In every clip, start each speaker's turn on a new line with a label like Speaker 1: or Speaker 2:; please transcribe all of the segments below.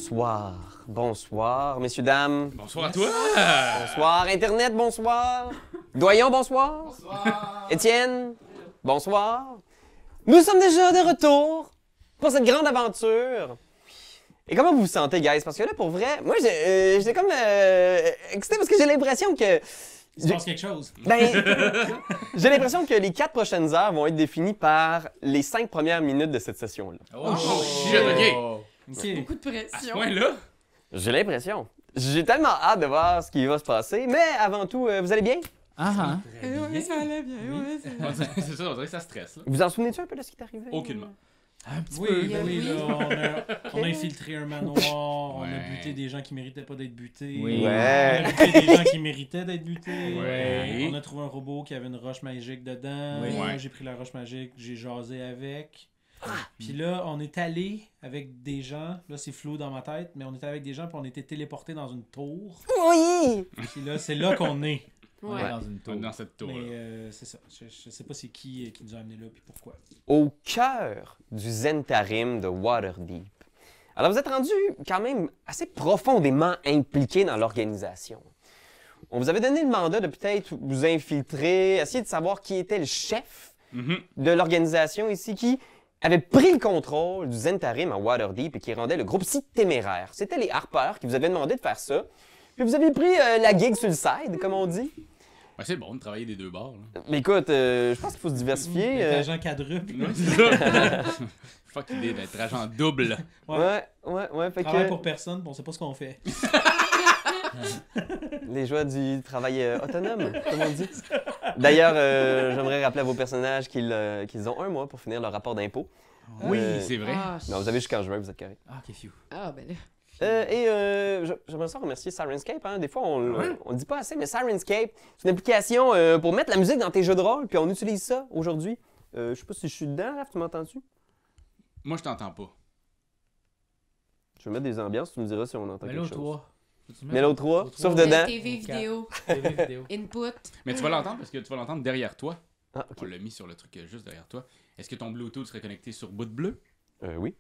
Speaker 1: Bonsoir. Bonsoir, messieurs, dames.
Speaker 2: Bonsoir à toi!
Speaker 1: Bonsoir, Internet, bonsoir. Doyon, bonsoir.
Speaker 3: Bonsoir!
Speaker 1: Étienne, bonsoir. Nous sommes déjà de retour pour cette grande aventure. Et comment vous vous sentez, guys? Parce que là, pour vrai, moi, j'étais comme excité parce que j'ai l'impression que...
Speaker 3: Il se passe quelque chose.
Speaker 1: Ben, j'ai l'impression que les 4 prochaines heures vont être définies par les 5 premières minutes de cette session-là.
Speaker 2: Oh shit, ok!
Speaker 3: Ok.
Speaker 4: Beaucoup de
Speaker 2: À ce
Speaker 4: pression.
Speaker 2: point-là?
Speaker 1: J'ai l'impression. J'ai tellement hâte de voir ce qui va se passer. Mais avant tout, vous allez bien?
Speaker 4: Oui, ça allait bien. Ouais, ça allait bien.
Speaker 2: C'est ça, on dirait que ça stresse, là.
Speaker 1: Vous en souvenez-tu un peu de ce qui est arrivé?
Speaker 2: Aucunement.
Speaker 3: Un petit
Speaker 4: Oui,
Speaker 3: peu.
Speaker 4: oui.
Speaker 3: Ben oui, là, on a infiltré un manoir, on a
Speaker 2: Ouais.
Speaker 3: buté des gens qui méritaient pas d'être butés.
Speaker 4: Oui.
Speaker 1: Ouais.
Speaker 3: On a buté des gens qui méritaient d'être butés.
Speaker 2: Ouais.
Speaker 3: On a trouvé un robot qui avait une roche magique dedans.
Speaker 4: Oui.
Speaker 3: Moi,
Speaker 2: Ouais.
Speaker 3: j'ai pris la roche magique, j'ai jasé avec. Puis là, on est allé avec des gens. Là, c'est flou dans ma tête, mais on était avec des gens, puis on était téléportés dans une tour.
Speaker 1: Oui!
Speaker 3: Puis là, c'est là qu'on est.
Speaker 4: Ouais.
Speaker 5: Dans une tour.
Speaker 2: Dans cette tour.
Speaker 3: Mais c'est ça. Je sais pas c'est qui nous a amenés là, puis pourquoi.
Speaker 1: Au cœur du Zentarim de Waterdeep. Alors, vous êtes rendu quand même assez profondément impliqué dans l'organisation. On vous avait donné le mandat de peut-être vous infiltrer, essayer de savoir qui était le chef de l'organisation ici, qui avait pris le contrôle du Zentarim à Waterdeep et qui rendait le groupe si téméraire. C'était les Harpers qui vous avaient demandé de faire ça. Puis vous avez pris la gig sur le side, comme on dit.
Speaker 2: Ben, c'est bon de travailler des deux bords, là.
Speaker 1: Mais écoute, je pense qu'il faut se diversifier.
Speaker 3: Être agent quadruple.
Speaker 2: Ouais, c'est ça. Fuck l'idée d'être agent double.
Speaker 1: Ouais, fait
Speaker 3: Travaille
Speaker 1: que
Speaker 3: pour personne, puis on sait pas ce qu'on fait.
Speaker 1: les joies du travail autonome, comme on dit. D'ailleurs, j'aimerais rappeler à vos personnages qu'ils ont 1 mois pour finir leur rapport d'impôt.
Speaker 2: Oui,
Speaker 1: Euh,
Speaker 2: c'est vrai.
Speaker 4: Ah,
Speaker 1: Non, vous avez jusqu'en juin, vous êtes correct.
Speaker 5: Ah, ok, phew.
Speaker 4: ben là.
Speaker 1: J'aimerais ça remercier Sirenscape. Hein. Des fois, on le dit pas assez, mais Sirenscape, c'est une application pour mettre la musique dans tes jeux de rôle, puis on utilise ça aujourd'hui. Je sais pas si je suis dedans, Raph, tu m'entends-tu?
Speaker 2: Moi, je t'entends pas.
Speaker 1: Je vais mettre des ambiances, tu me diras si on entend
Speaker 5: Mais
Speaker 1: quelque
Speaker 5: l'autre
Speaker 1: chose.
Speaker 5: 3.
Speaker 1: Mais l'autre 3,
Speaker 5: L'autre
Speaker 1: sauf
Speaker 5: trois.
Speaker 1: dedans.
Speaker 4: TV vidéo,
Speaker 5: TV vidéo.
Speaker 4: input.
Speaker 2: Mais tu vas l'entendre parce que tu vas l'entendre derrière toi.
Speaker 1: Ah, ok.
Speaker 2: On l'a mis sur le truc juste derrière toi. Est-ce que ton Bluetooth serait connecté sur bout de bleu?
Speaker 1: Oui.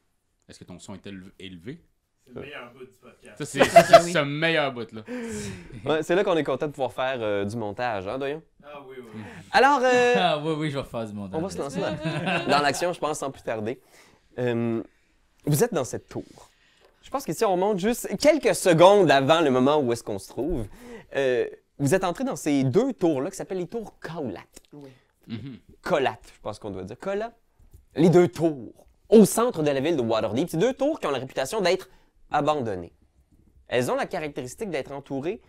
Speaker 2: Est-ce que ton son est élevé?
Speaker 3: C'est le meilleur bout du podcast.
Speaker 2: Ça, c'est ce meilleur bout, là.
Speaker 1: Ouais, c'est là qu'on est content de pouvoir faire du montage, hein, Doyon?
Speaker 3: Ah oui, oui.
Speaker 1: Alors,
Speaker 5: Ah, oui, je vais refaire du montage.
Speaker 1: on va se lancer dans l'action, je pense, sans plus tarder. Vous êtes dans cette tour. Je pense que si on monte juste quelques secondes avant le moment où est-ce qu'on se trouve, vous êtes entré dans ces 2 tours-là qui s'appellent les tours Kaulat.
Speaker 4: Oui.
Speaker 2: Mhm.
Speaker 1: Kolat, je pense qu'on doit dire. Kolat. Les 2 tours, au centre de la ville de Waterdeep. C'est 2 tours qui ont la réputation d'être abandonnées. Elles ont la caractéristique d'être entourées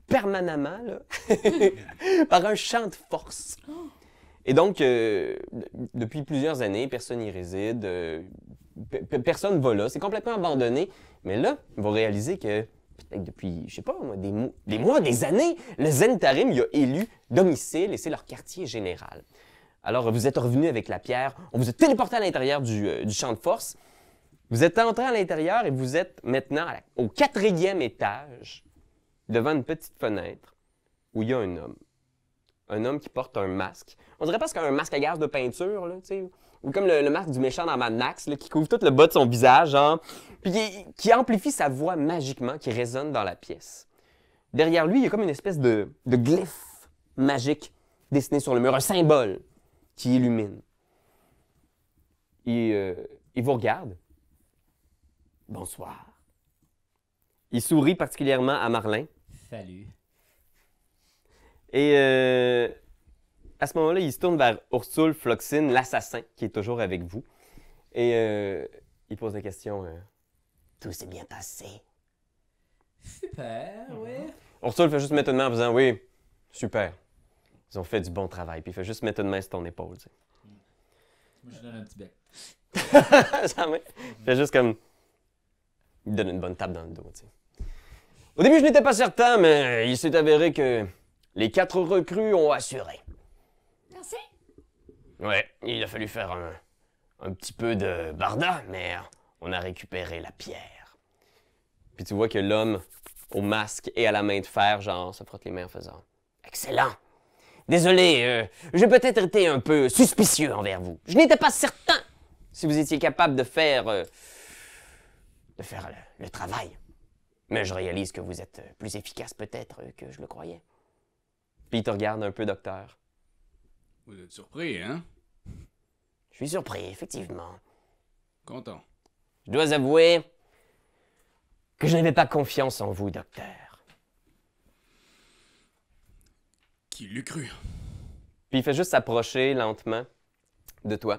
Speaker 1: permanemment là, par un champ de force. Et donc, depuis plusieurs années, personne n'y réside, personne ne va là, c'est complètement abandonné. Mais là, ils vont réaliser que, peut-être depuis, je sais pas, moi, des mois, des années, le Zentarim y a élu domicile et c'est leur quartier général. Alors, vous êtes revenu avec la pierre, on vous a téléporté à l'intérieur du champ de force. Vous êtes entré à l'intérieur et vous êtes maintenant au 4e étage, devant une petite fenêtre, où il y a un homme. Un homme qui porte un masque. On dirait presque un masque à gaz de peinture, là, tu sais. Ou comme le masque du méchant dans Mad Max, là, qui couvre tout le bas de son visage, genre. Puis qui amplifie sa voix magiquement, qui résonne dans la pièce. Derrière lui, il y a comme une espèce de glyphe magique dessiné sur le mur, un symbole qui illumine. Il vous regarde. Bonsoir. Il sourit particulièrement à Marlin.
Speaker 5: Salut.
Speaker 1: Et à ce moment-là, il se tourne vers Ursule Floxine, l'assassin, qui est toujours avec vous. Et il pose la question tout s'est bien passé.
Speaker 5: Super, ouais.
Speaker 1: Ursule fait juste mettre une main en faisant oui, super. Ils ont fait du bon travail. Puis il fait juste mettre une main sur ton épaule. Tu sais.
Speaker 5: Moi, je donne un petit bec.
Speaker 1: Ça va. Il fait juste comme. Il donne une bonne tape dans le dos. Tu sais. Au début, je n'étais pas certain, mais il s'est avéré que les 4 recrues ont assuré.
Speaker 4: Merci.
Speaker 1: Ouais, il a fallu faire un petit peu de barda, mais on a récupéré la pierre. Puis tu vois que l'homme au masque et à la main de fer, genre, se frotte les mains en faisant « Excellent! Désolé, j'ai peut-être été un peu suspicieux envers vous. Je n'étais pas certain si vous étiez capable de faire de faire le travail. Mais je réalise que vous êtes plus efficace peut-être que je le croyais. Puis il te regarde un peu, docteur.
Speaker 2: Vous êtes surpris, hein?
Speaker 1: Je suis surpris, effectivement.
Speaker 2: Content.
Speaker 1: Je dois avouer que je n'avais pas confiance en vous, docteur.
Speaker 2: Qui l'eût cru?
Speaker 1: Puis il fait juste s'approcher lentement de toi.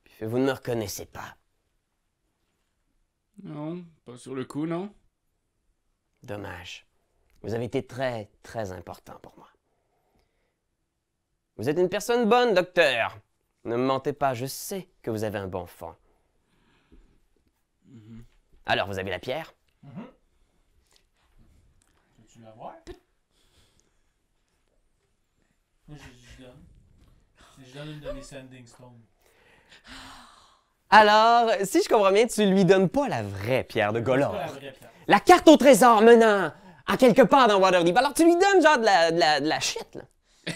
Speaker 1: Puis il fait, vous ne me reconnaissez pas.
Speaker 2: Non, pas sur le coup, non?
Speaker 1: Dommage. Vous avez été très, très important pour moi. Vous êtes une personne bonne, docteur. Ne me mentez pas, je sais que vous avez un bon fond. Alors, vous avez la pierre?
Speaker 3: Veux-tu la voir? Moi, je donne. Je donne une de mes Sanding Stones.
Speaker 1: Alors, si je comprends bien, tu lui donnes pas la vraie pierre de
Speaker 3: C'est pas la
Speaker 1: Golor.
Speaker 3: vraie pierre.
Speaker 1: La carte au trésor menant à quelque part dans Waterdeep. Alors, tu lui donnes genre de la shit, là.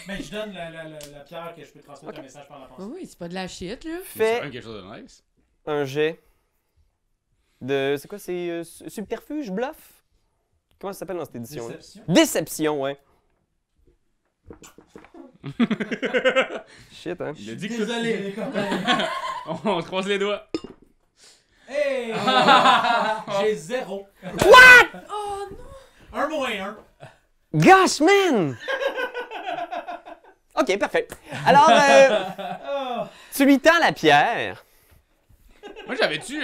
Speaker 3: Mais je donne la pierre que je peux transmettre un message par la pensée.
Speaker 4: Oui, c'est pas de la shit, là.
Speaker 2: C'est
Speaker 1: Fais
Speaker 2: quand même quelque chose de nice.
Speaker 1: un jet de... C'est quoi, c'est subterfuge, bluff? Comment ça s'appelle dans cette édition-là?
Speaker 3: Déception.
Speaker 1: Déception, ouais. Shit, hein?
Speaker 2: Il a dit que
Speaker 3: Désolé, les copains.
Speaker 2: On se croise les doigts.
Speaker 3: Hey! J'ai 0.
Speaker 4: Oh non!
Speaker 3: 1 moins 1.
Speaker 1: Gosh, man! OK, parfait. Alors, tu lui tends la pierre.
Speaker 2: Moi, j'avais-tu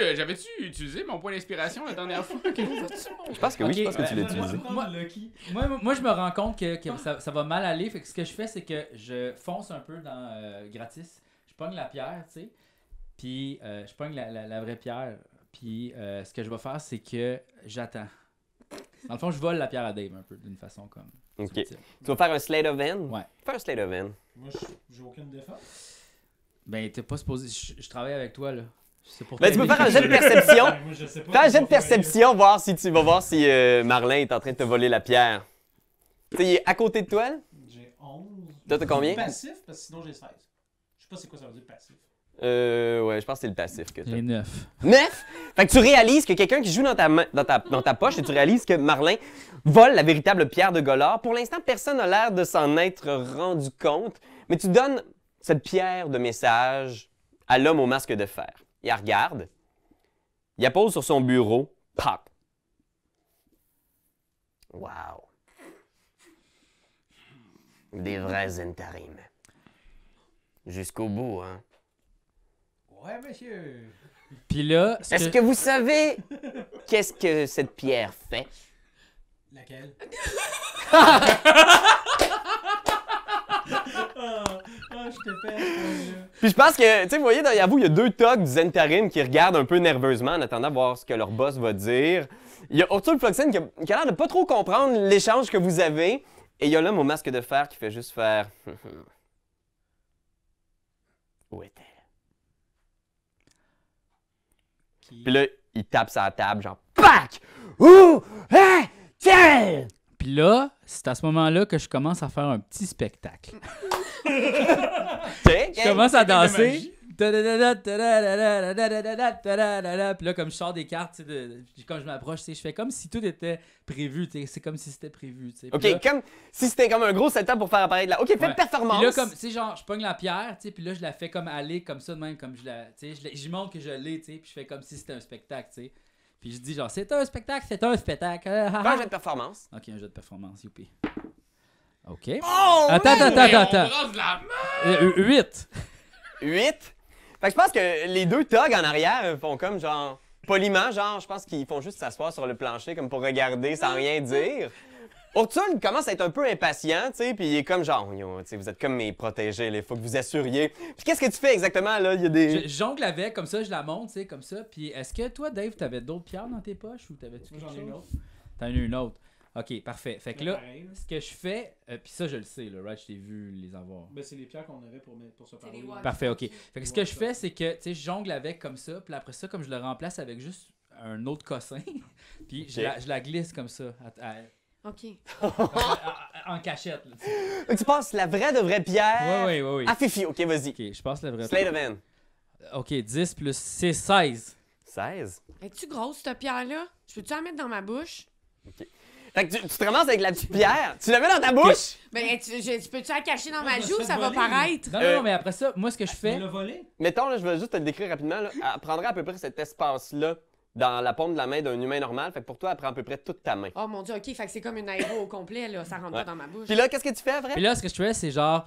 Speaker 2: utilisé mon point d'inspiration la dernière fois?
Speaker 1: Je pense que oui, je pense que tu l'as utilisé.
Speaker 5: Moi, je me rends compte que ça va mal aller. Fait que ce que je fais, c'est que je fonce un peu dans gratis. Je pogne la pierre, tu sais. Puis je pogne la vraie pierre. Puis ce que je vais faire, c'est que j'attends. Dans le fond, je vole la pierre à Dave un peu, d'une façon comme.
Speaker 1: OK.
Speaker 5: subtile.
Speaker 1: Tu vas faire un Slate of Hand?
Speaker 5: Ouais.
Speaker 1: Fais un Slate of Hand.
Speaker 3: Moi, j'ai aucune défense.
Speaker 5: Ben, t'es pas supposé. Je travaille avec toi, là. C'est pour
Speaker 1: Ben, tu peux
Speaker 5: t'aider.
Speaker 1: faire un jet de perception.
Speaker 3: Ouais, moi, je sais pas.
Speaker 1: Fais un jet de
Speaker 3: comment faire.
Speaker 1: perception, voir si tu vas voir si Marlin est en train de te voler la pierre. Tu sais, il est à côté de toi, là?
Speaker 3: J'ai 11.
Speaker 1: Toi, t'as combien?
Speaker 3: Passif, parce que sinon j'ai 16. Je sais pas c'est quoi ça veut dire passif.
Speaker 1: Ouais, je pense que c'est le passif que tu
Speaker 5: J'ai 9.
Speaker 1: 9! Fait que tu réalises que quelqu'un qui joue dans ta, dans ta poche et tu réalises que Marlin vole la véritable pierre de Golor. Pour l'instant, personne n'a l'air de s'en être rendu compte, mais tu donnes cette pierre de message à l'homme au masque de fer. Il la regarde, il la pose sur son bureau, pop! Wow! Des vrais Zentarim. Jusqu'au bout, hein?
Speaker 3: Ouais, monsieur.
Speaker 5: Puis là,
Speaker 1: Est-ce que vous savez qu'est-ce que cette pierre fait?
Speaker 3: Laquelle? Je t'ai fait.
Speaker 1: Puis je pense que, tu sais, vous voyez, derrière vous, il y a deux togs du Zentarim qui regardent un peu nerveusement en attendant de voir ce que leur boss va dire. Il y a Ortul Floxen qui a l'air de pas trop comprendre l'échange que vous avez. Et il y a l'homme au masque de fer qui fait juste faire... Où est-elle? Puis là, il tape sa table, genre PAC! Où est-elle?
Speaker 5: Puis là, c'est à ce moment-là que je commence à faire un petit spectacle. Je commence à danser. Puis là, comme je sors des cartes, quand je m'approche, je fais comme si tout était prévu. C'est comme si c'était prévu.
Speaker 1: OK,
Speaker 5: Puis là,
Speaker 1: comme si c'était comme un gros setup pour faire apparaître là. OK, fais
Speaker 5: ouais.
Speaker 1: une performance.
Speaker 5: Puis là, comme, tu sais, genre, je pogne la pierre, tu sais, puis là, je la fais comme aller comme ça, de même, comme je la. Tu sais, j'y montre que je l'ai, tu sais, puis je fais comme si c'était un spectacle, tu sais. Puis je dis, genre, c'est un spectacle, c'est un spectacle.
Speaker 1: Fais un jet de performance.
Speaker 5: Ok, un jeu de performance, youpi. Ok.
Speaker 1: Oh!
Speaker 5: Attends.
Speaker 2: On brasse de la merde!
Speaker 5: 8.
Speaker 1: 8. Fait que je pense que les deux togs en arrière font comme genre poliment, genre je pense qu'ils font juste s'asseoir sur le plancher comme pour regarder sans rien dire. Ortul commence à être un peu impatient, tu sais, puis il est comme genre, yo, tu sais, vous êtes comme mes protégés, il faut que vous assuriez. Puis qu'est-ce que tu fais exactement là? Il y a des...
Speaker 5: Je jongle avec, comme ça, je la monte, tu sais, comme ça. Puis est-ce que toi, Dave, t'avais d'autres pierres dans tes poches ou t'avais-tu
Speaker 3: Moi,
Speaker 5: quelque
Speaker 3: j'en ai une
Speaker 5: chose?
Speaker 3: autre.
Speaker 5: T'en as une autre. Ok, parfait. Fait que là,
Speaker 3: Pareil, là.
Speaker 5: ce que je fais, puis ça, je le sais, là, right, je t'ai vu les avoir.
Speaker 3: Ben, c'est les pierres qu'on avait pour se parler.
Speaker 4: les watts.
Speaker 5: Parfait, ok. Fait que ce que je fais, c'est que, tu sais, je jongle avec comme ça, puis après ça, comme je le remplace avec juste un autre cossin, puis je la glisse comme ça,
Speaker 4: Ok.
Speaker 5: en cachette. Là,
Speaker 1: Fait que tu passes la vraie de vraie pierre
Speaker 5: ouais.
Speaker 1: à Fifi. OK, vas-y.
Speaker 5: Ok, je passe le vrai.
Speaker 1: Slate of Hand.
Speaker 5: Ok, 10 plus 6, 16.
Speaker 1: 16.
Speaker 4: Es-tu grosse, cette pierre-là? Je peux-tu la mettre dans ma bouche?
Speaker 1: Fait que tu te ramasses avec la petite pierre, tu la mets dans ta bouche.
Speaker 4: Ben, tu peux-tu la cacher dans ma
Speaker 3: je me
Speaker 4: joue?
Speaker 3: suis
Speaker 4: Ça
Speaker 3: fait
Speaker 4: va
Speaker 3: voler,
Speaker 4: paraître.
Speaker 5: Non, mais après ça, moi, ce que je
Speaker 3: Tu
Speaker 5: fais.
Speaker 3: l'as volé?
Speaker 1: Mettons, là, je vais juste te le décrire rapidement. Là. Elle prendrait à peu près cet espace-là dans la paume de la main d'un humain normal. Fait que pour toi, elle prend à peu près toute ta main.
Speaker 4: Oh mon Dieu, OK, fait que c'est comme une aéro au complet, là. Ça rentre
Speaker 1: Ouais.
Speaker 4: pas dans ma bouche.
Speaker 1: Puis là, qu'est-ce que tu fais après?
Speaker 5: Puis là, ce que je fais, c'est genre.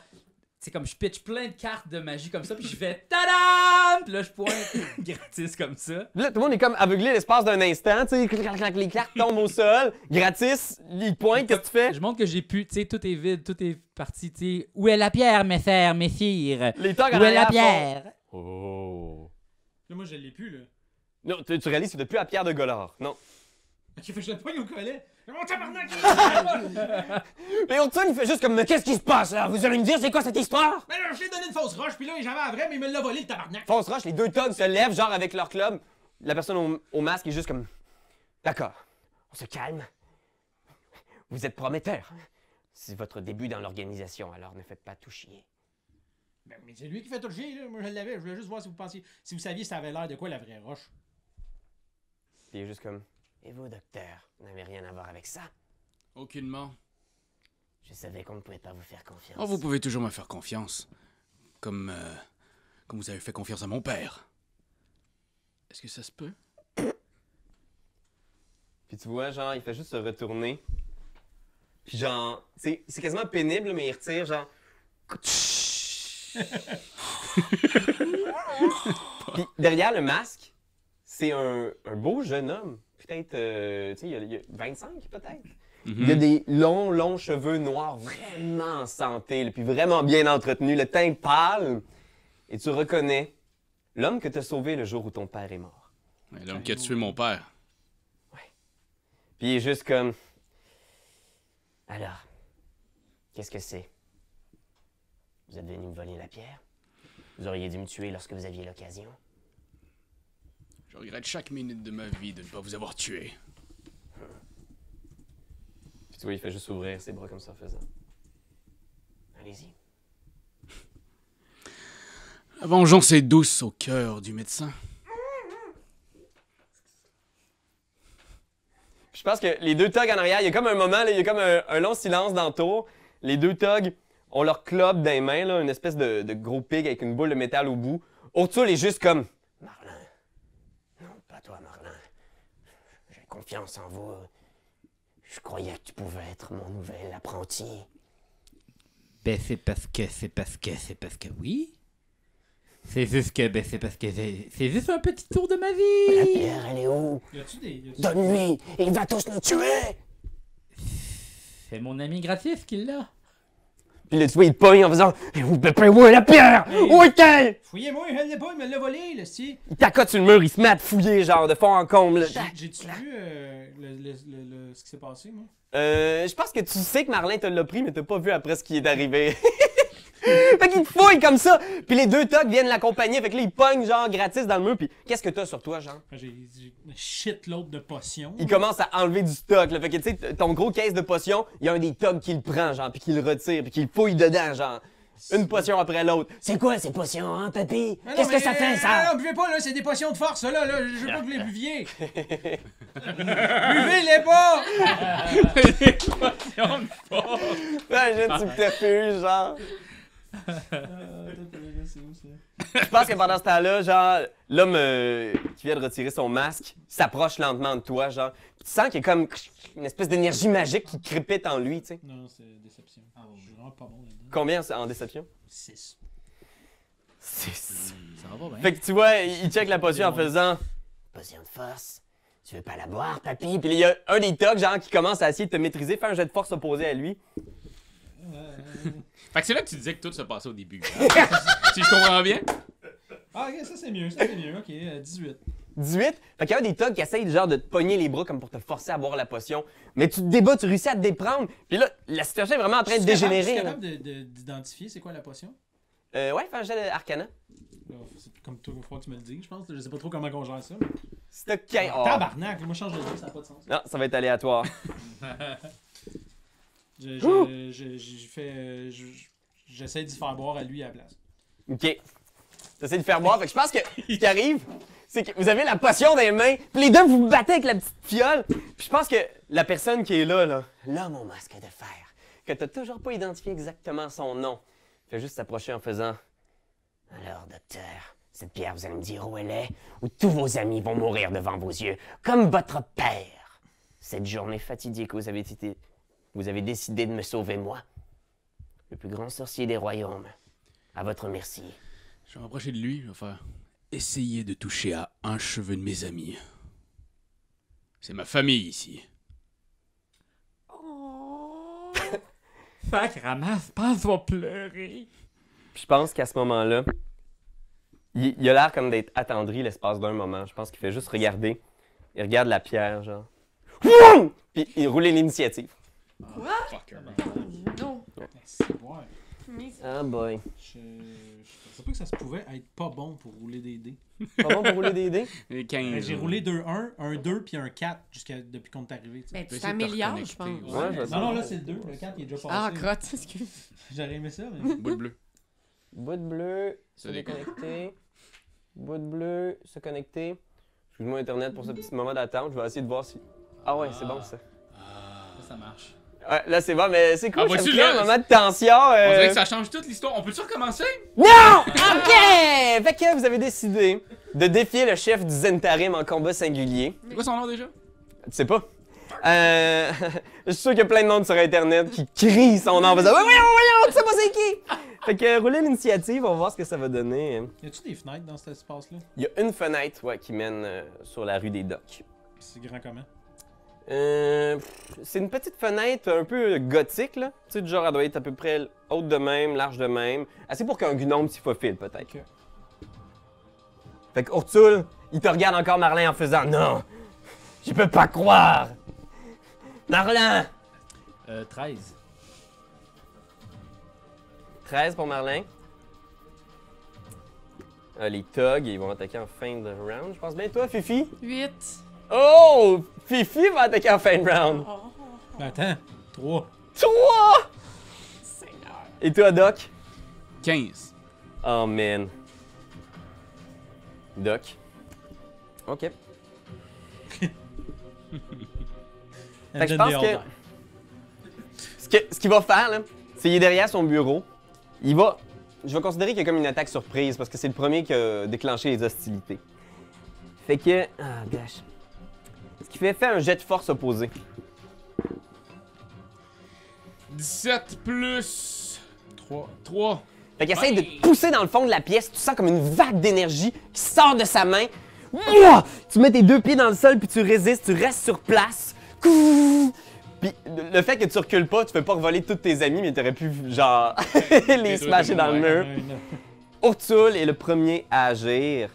Speaker 5: C'est comme je pitch plein de cartes de magie comme ça, puis je fais tadam! Puis là, je pointe gratis comme ça.
Speaker 1: Là, tout le monde est comme aveuglé l'espace d'un instant. Tu sais, clac, clac, clac, les cartes tombent au sol. Gratis, il pointe, qu'est-ce que tu fais?
Speaker 5: Je montre que j'ai pu, tu sais, tout est vide, tout est parti, tu sais. Où est la pierre, mes frères, mes filles?
Speaker 1: Les togs en
Speaker 5: Où est la
Speaker 1: arrière
Speaker 5: pierre?
Speaker 1: font- Oh.
Speaker 3: Là, moi, je l'ai plus, là.
Speaker 1: Non, tu réalises que c'est depuis la pierre de Golard. Non.
Speaker 3: Ok, fait que je le pogne au collet. Mon tabarnak!
Speaker 1: Et Urtul, il fait juste comme, mais qu'est-ce qui se passe là? Vous allez me dire, c'est quoi cette histoire?
Speaker 3: Mais là, je lui ai donné une fausse roche, puis là, j'avais la vraie, mais il me l'a volé, le tabarnak.
Speaker 1: Fonce Roche, les deux togs se lèvent, genre avec leur club. La personne au masque est juste comme, d'accord, on se calme. Vous êtes prometteur. C'est votre début dans l'organisation, alors ne faites pas tout chier.
Speaker 3: Ben, mais c'est lui qui fait tout le chier, là. Moi, je l'avais. Je voulais juste voir si vous pensiez. Si vous saviez, ça avait l'air de quoi la vraie roche.
Speaker 1: Puis il est juste comme, et vous, docteur, vous n'avez rien à voir avec ça?
Speaker 2: Aucunement.
Speaker 1: Je savais qu'on ne pouvait pas vous faire confiance.
Speaker 2: Oh, vous pouvez toujours me faire confiance. Comme vous avez fait confiance à mon père. Est-ce que ça se peut?
Speaker 1: Puis tu vois, genre, il fait juste se retourner. Puis genre, c'est quasiment pénible, mais il retire, genre. Puis derrière le masque, c'est un beau jeune homme. Peut-être, tu sais, il y a 25 peut-être. Il a des longs cheveux noirs, vraiment en santé, là, puis vraiment bien entretenus, le teint pâle. Et tu reconnais l'homme que t'as sauvé le jour où ton père est mort.
Speaker 2: Ouais, l'homme qui a tué mon père.
Speaker 1: Puis il est juste comme... Alors, qu'est-ce que c'est? Vous êtes venu me voler la pierre? Vous auriez dû me tuer lorsque vous aviez l'occasion.
Speaker 2: Je regrette chaque minute de ma vie de ne pas vous avoir tué.
Speaker 1: Puis tu vois, il fait juste ouvrir ses bras comme ça en faisant. Allez-y.
Speaker 2: La vengeance est douce au cœur du médecin.
Speaker 1: Puis je pense que les deux togs en arrière, il y a comme un moment, là, il y a comme un long silence dans le tour. Les deux togs ont leur club dans les mains, là, une espèce de gros pig avec une boule de métal au bout. Urtul est juste comme... Marlin. Non, pas toi, Marlin. J'ai confiance en vous. Je croyais que tu pouvais être mon nouvel apprenti.
Speaker 5: Ben, c'est parce que oui. C'est juste que, c'est juste un petit tour de ma
Speaker 1: La
Speaker 5: vie.
Speaker 1: pierre, elle est où?
Speaker 3: Y a-tu des.
Speaker 1: Donne-lui, il va tous nous tuer!
Speaker 5: C'est mon ami gratis qui l'a.
Speaker 1: Puis là, tu vois, il te pogne en faisant « Vous pépez, où est la pierre? Où est-elle?
Speaker 3: Fouillez-moi, je l'ai pas, il me l'a volé, le style. »
Speaker 1: Il t'accote sur le mur, il se met à te fouiller, genre, de fond en comble.
Speaker 3: J'ai-tu vu ce qui s'est passé, moi?
Speaker 1: Je pense que tu sais que Marlin te l'a pris, mais t'as pas vu après ce qui est arrivé. Fait qu'il te fouille comme ça! Puis les deux togs viennent l'accompagner, fait que là, ils pognent, genre, gratis dans le mur, puis qu'est-ce que t'as sur toi, genre?
Speaker 3: J'ai shitload de potions.
Speaker 1: Il commence à enlever du stock, là. Fait que, tu sais, ton gros caisse de potions, il y a un des togs qui le prend, genre, puis qui le retire, puis qui le fouille dedans, genre. Une potion après l'autre. C'est quoi ces potions, hein, papy?
Speaker 3: Ah non,
Speaker 1: Qu'est-ce que
Speaker 3: mais,
Speaker 1: ça fait, ça?
Speaker 3: Non, buvez pas, là, c'est des potions de force, là. Je veux pas que vous les buviez. Buvez-les pas!
Speaker 1: Ouais, j'ai un subterfuge, genre. Je pense que pendant ce temps-là, genre, l'homme qui vient de retirer son masque s'approche lentement de toi, genre. Puis tu sens qu'il y a comme une espèce d'énergie magique qui crépite en lui, tu sais.
Speaker 3: Non, c'est déception. Je suis vraiment pas bon là-dedans.
Speaker 1: Combien en déception?
Speaker 3: 6.
Speaker 1: 6.
Speaker 5: Ça va bien.
Speaker 1: Fait que tu vois, il check la potion en faisant potion de force. Tu veux pas la boire, papy? Puis il y a un des togs, genre, qui commence à essayer de te maîtriser, fait un jet de force opposé à lui.
Speaker 2: Fait que c'est là que tu disais que tout se passait au début. Hein? Si je comprends bien?
Speaker 3: Ah, ok, ça c'est mieux, Ok, 18.
Speaker 1: 18. Fait qu'il y a un des togs qui essaye genre de te pogner les bras comme pour te forcer à boire la potion. Mais tu te débats, tu réussis à te déprendre. Puis là, la situation est vraiment en train de dégénérer.
Speaker 3: Je suis
Speaker 1: là.
Speaker 3: capable d'identifier c'est quoi la potion?
Speaker 1: Ouais, fais un jet d'arcana.
Speaker 3: Là, c'est comme toi, il faut que tu me le dises, je pense. Je sais pas trop comment on gère ça.
Speaker 1: Si t'as 15. Oh.
Speaker 3: Tabarnak, moi je change de jeu, ça n'a pas de sens.
Speaker 1: Non, ça va être aléatoire.
Speaker 3: J'essaie d'y faire boire à lui à la place.
Speaker 1: OK. T'essaies de faire boire. Fait que je pense que ce qui arrive, c'est que vous avez la potion dans les mains, puis les deux vous vous battez avec la petite fiole. Puis je pense que la personne qui est là, l'homme au masque de fer, que t'as toujours pas identifié exactement son nom, fait juste s'approcher en faisant « Alors, docteur, cette pierre, vous allez me dire où elle est, ou tous vos amis vont mourir devant vos yeux, comme votre père. Cette journée fatidique où vous avez décidé de me sauver moi, le plus grand sorcier des royaumes, à votre merci. »
Speaker 2: Je vais m'approcher de lui, je vais faire... Essayez de toucher à un cheveu de mes amis. C'est ma famille ici.
Speaker 4: Oh.
Speaker 5: Ramasse, pense, va pleurer.
Speaker 1: Puis je pense qu'à ce moment-là, il a l'air comme d'être attendri l'espace d'un moment. Je pense qu'il fait juste regarder. Il regarde la pierre, genre. Wouh! Puis il roule l'initiative.
Speaker 2: Fucker.
Speaker 4: Non.
Speaker 3: C'est ouais.
Speaker 4: Mais-
Speaker 1: Ah boy.
Speaker 3: Je pensais pas que ça se pouvait être pas bon pour rouler des dés.
Speaker 1: Pas bon pour rouler des dés?
Speaker 2: Et 15.
Speaker 3: J'ai roulé 2-1, un 2 puis un 4 depuis qu'on est arrivé. tu sais.
Speaker 4: Ben, tu
Speaker 2: essayer de te
Speaker 4: t'améliores, je
Speaker 2: reconnecter,
Speaker 4: pense.
Speaker 1: Ouais, je vais
Speaker 3: Non, non, là c'est le 2, le 4 il est déjà passé.
Speaker 4: Ah, crotte, excuse.
Speaker 3: J'aurais aimé ça, mais.
Speaker 2: Bout de bleu.
Speaker 1: Bout de bleu, se
Speaker 2: Ça déconne.
Speaker 1: déconnecter. Bout de bleu, se connecter. Excuse-moi Internet pour ce petit moment d'attente. Je vais essayer de voir si... Ah ouais, c'est bon ça.
Speaker 5: Ça marche.
Speaker 1: Ouais, là c'est bon, mais c'est cool,
Speaker 2: Ah,
Speaker 1: ça
Speaker 2: vois-tu,
Speaker 1: me crée un
Speaker 2: là,
Speaker 1: moment de tension.
Speaker 2: On dirait que ça change toute l'histoire. On peut-tu recommencer?
Speaker 1: Non! OK! Fait que vous avez décidé de défier le chef du Zentarim en combat singulier.
Speaker 2: C'est quoi son nom déjà?
Speaker 1: Tu sais pas? Je suis sûr qu'il y a plein de monde sur Internet qui crient son nom en faisant « Voyons, tu sais pas c'est qui! » Fait que roulez l'initiative, on va voir ce que ça va donner.
Speaker 3: Y a-tu des fenêtres dans cet espace-là?
Speaker 1: Il y a une fenêtre qui mène sur la rue des Docks.
Speaker 3: C'est grand comment?
Speaker 1: C'est une petite fenêtre un peu gothique, là. Tu sais, du genre, elle doit être à peu près haute de même, large de même. Assez pour qu'un gnome s'y faufile, peut-être.
Speaker 3: Ok.
Speaker 1: Fait que Urtul, il te regarde encore, Marlin, en faisant « Non! Je peux pas croire! Marlin! »
Speaker 5: 13.
Speaker 1: 13 pour Marlin. Les thugs, ils vont attaquer en fin de round, je pense bien. Toi, Fifi?
Speaker 4: 8.
Speaker 1: Oh! Fifi va attaquer en fin de round.
Speaker 3: Ben, attends, 3.
Speaker 1: 3! Et toi, Doc?
Speaker 2: 15.
Speaker 1: Oh, man. Doc. OK. Fait que je pense que ce qu'il va faire, là, c'est qu'il est derrière son bureau. Je vais considérer qu'il y a comme une attaque surprise parce que c'est le premier qui a déclenché les hostilités. Fait que... Ah, gosh. Ce qui fait un jet de force opposé.
Speaker 2: 17 plus
Speaker 3: 3.
Speaker 2: 3.
Speaker 1: Fait qu'il essaie de te pousser dans le fond de la pièce. Tu sens comme une vague d'énergie qui sort de sa main. Mouah! Tu mets tes deux pieds dans le sol puis tu résistes, tu restes sur place. Couh! Puis le fait que tu recules pas, tu fais pas revoler tous tes amis, mais t'aurais pu, genre, les smasher dans le mur. Urtul est le premier à agir.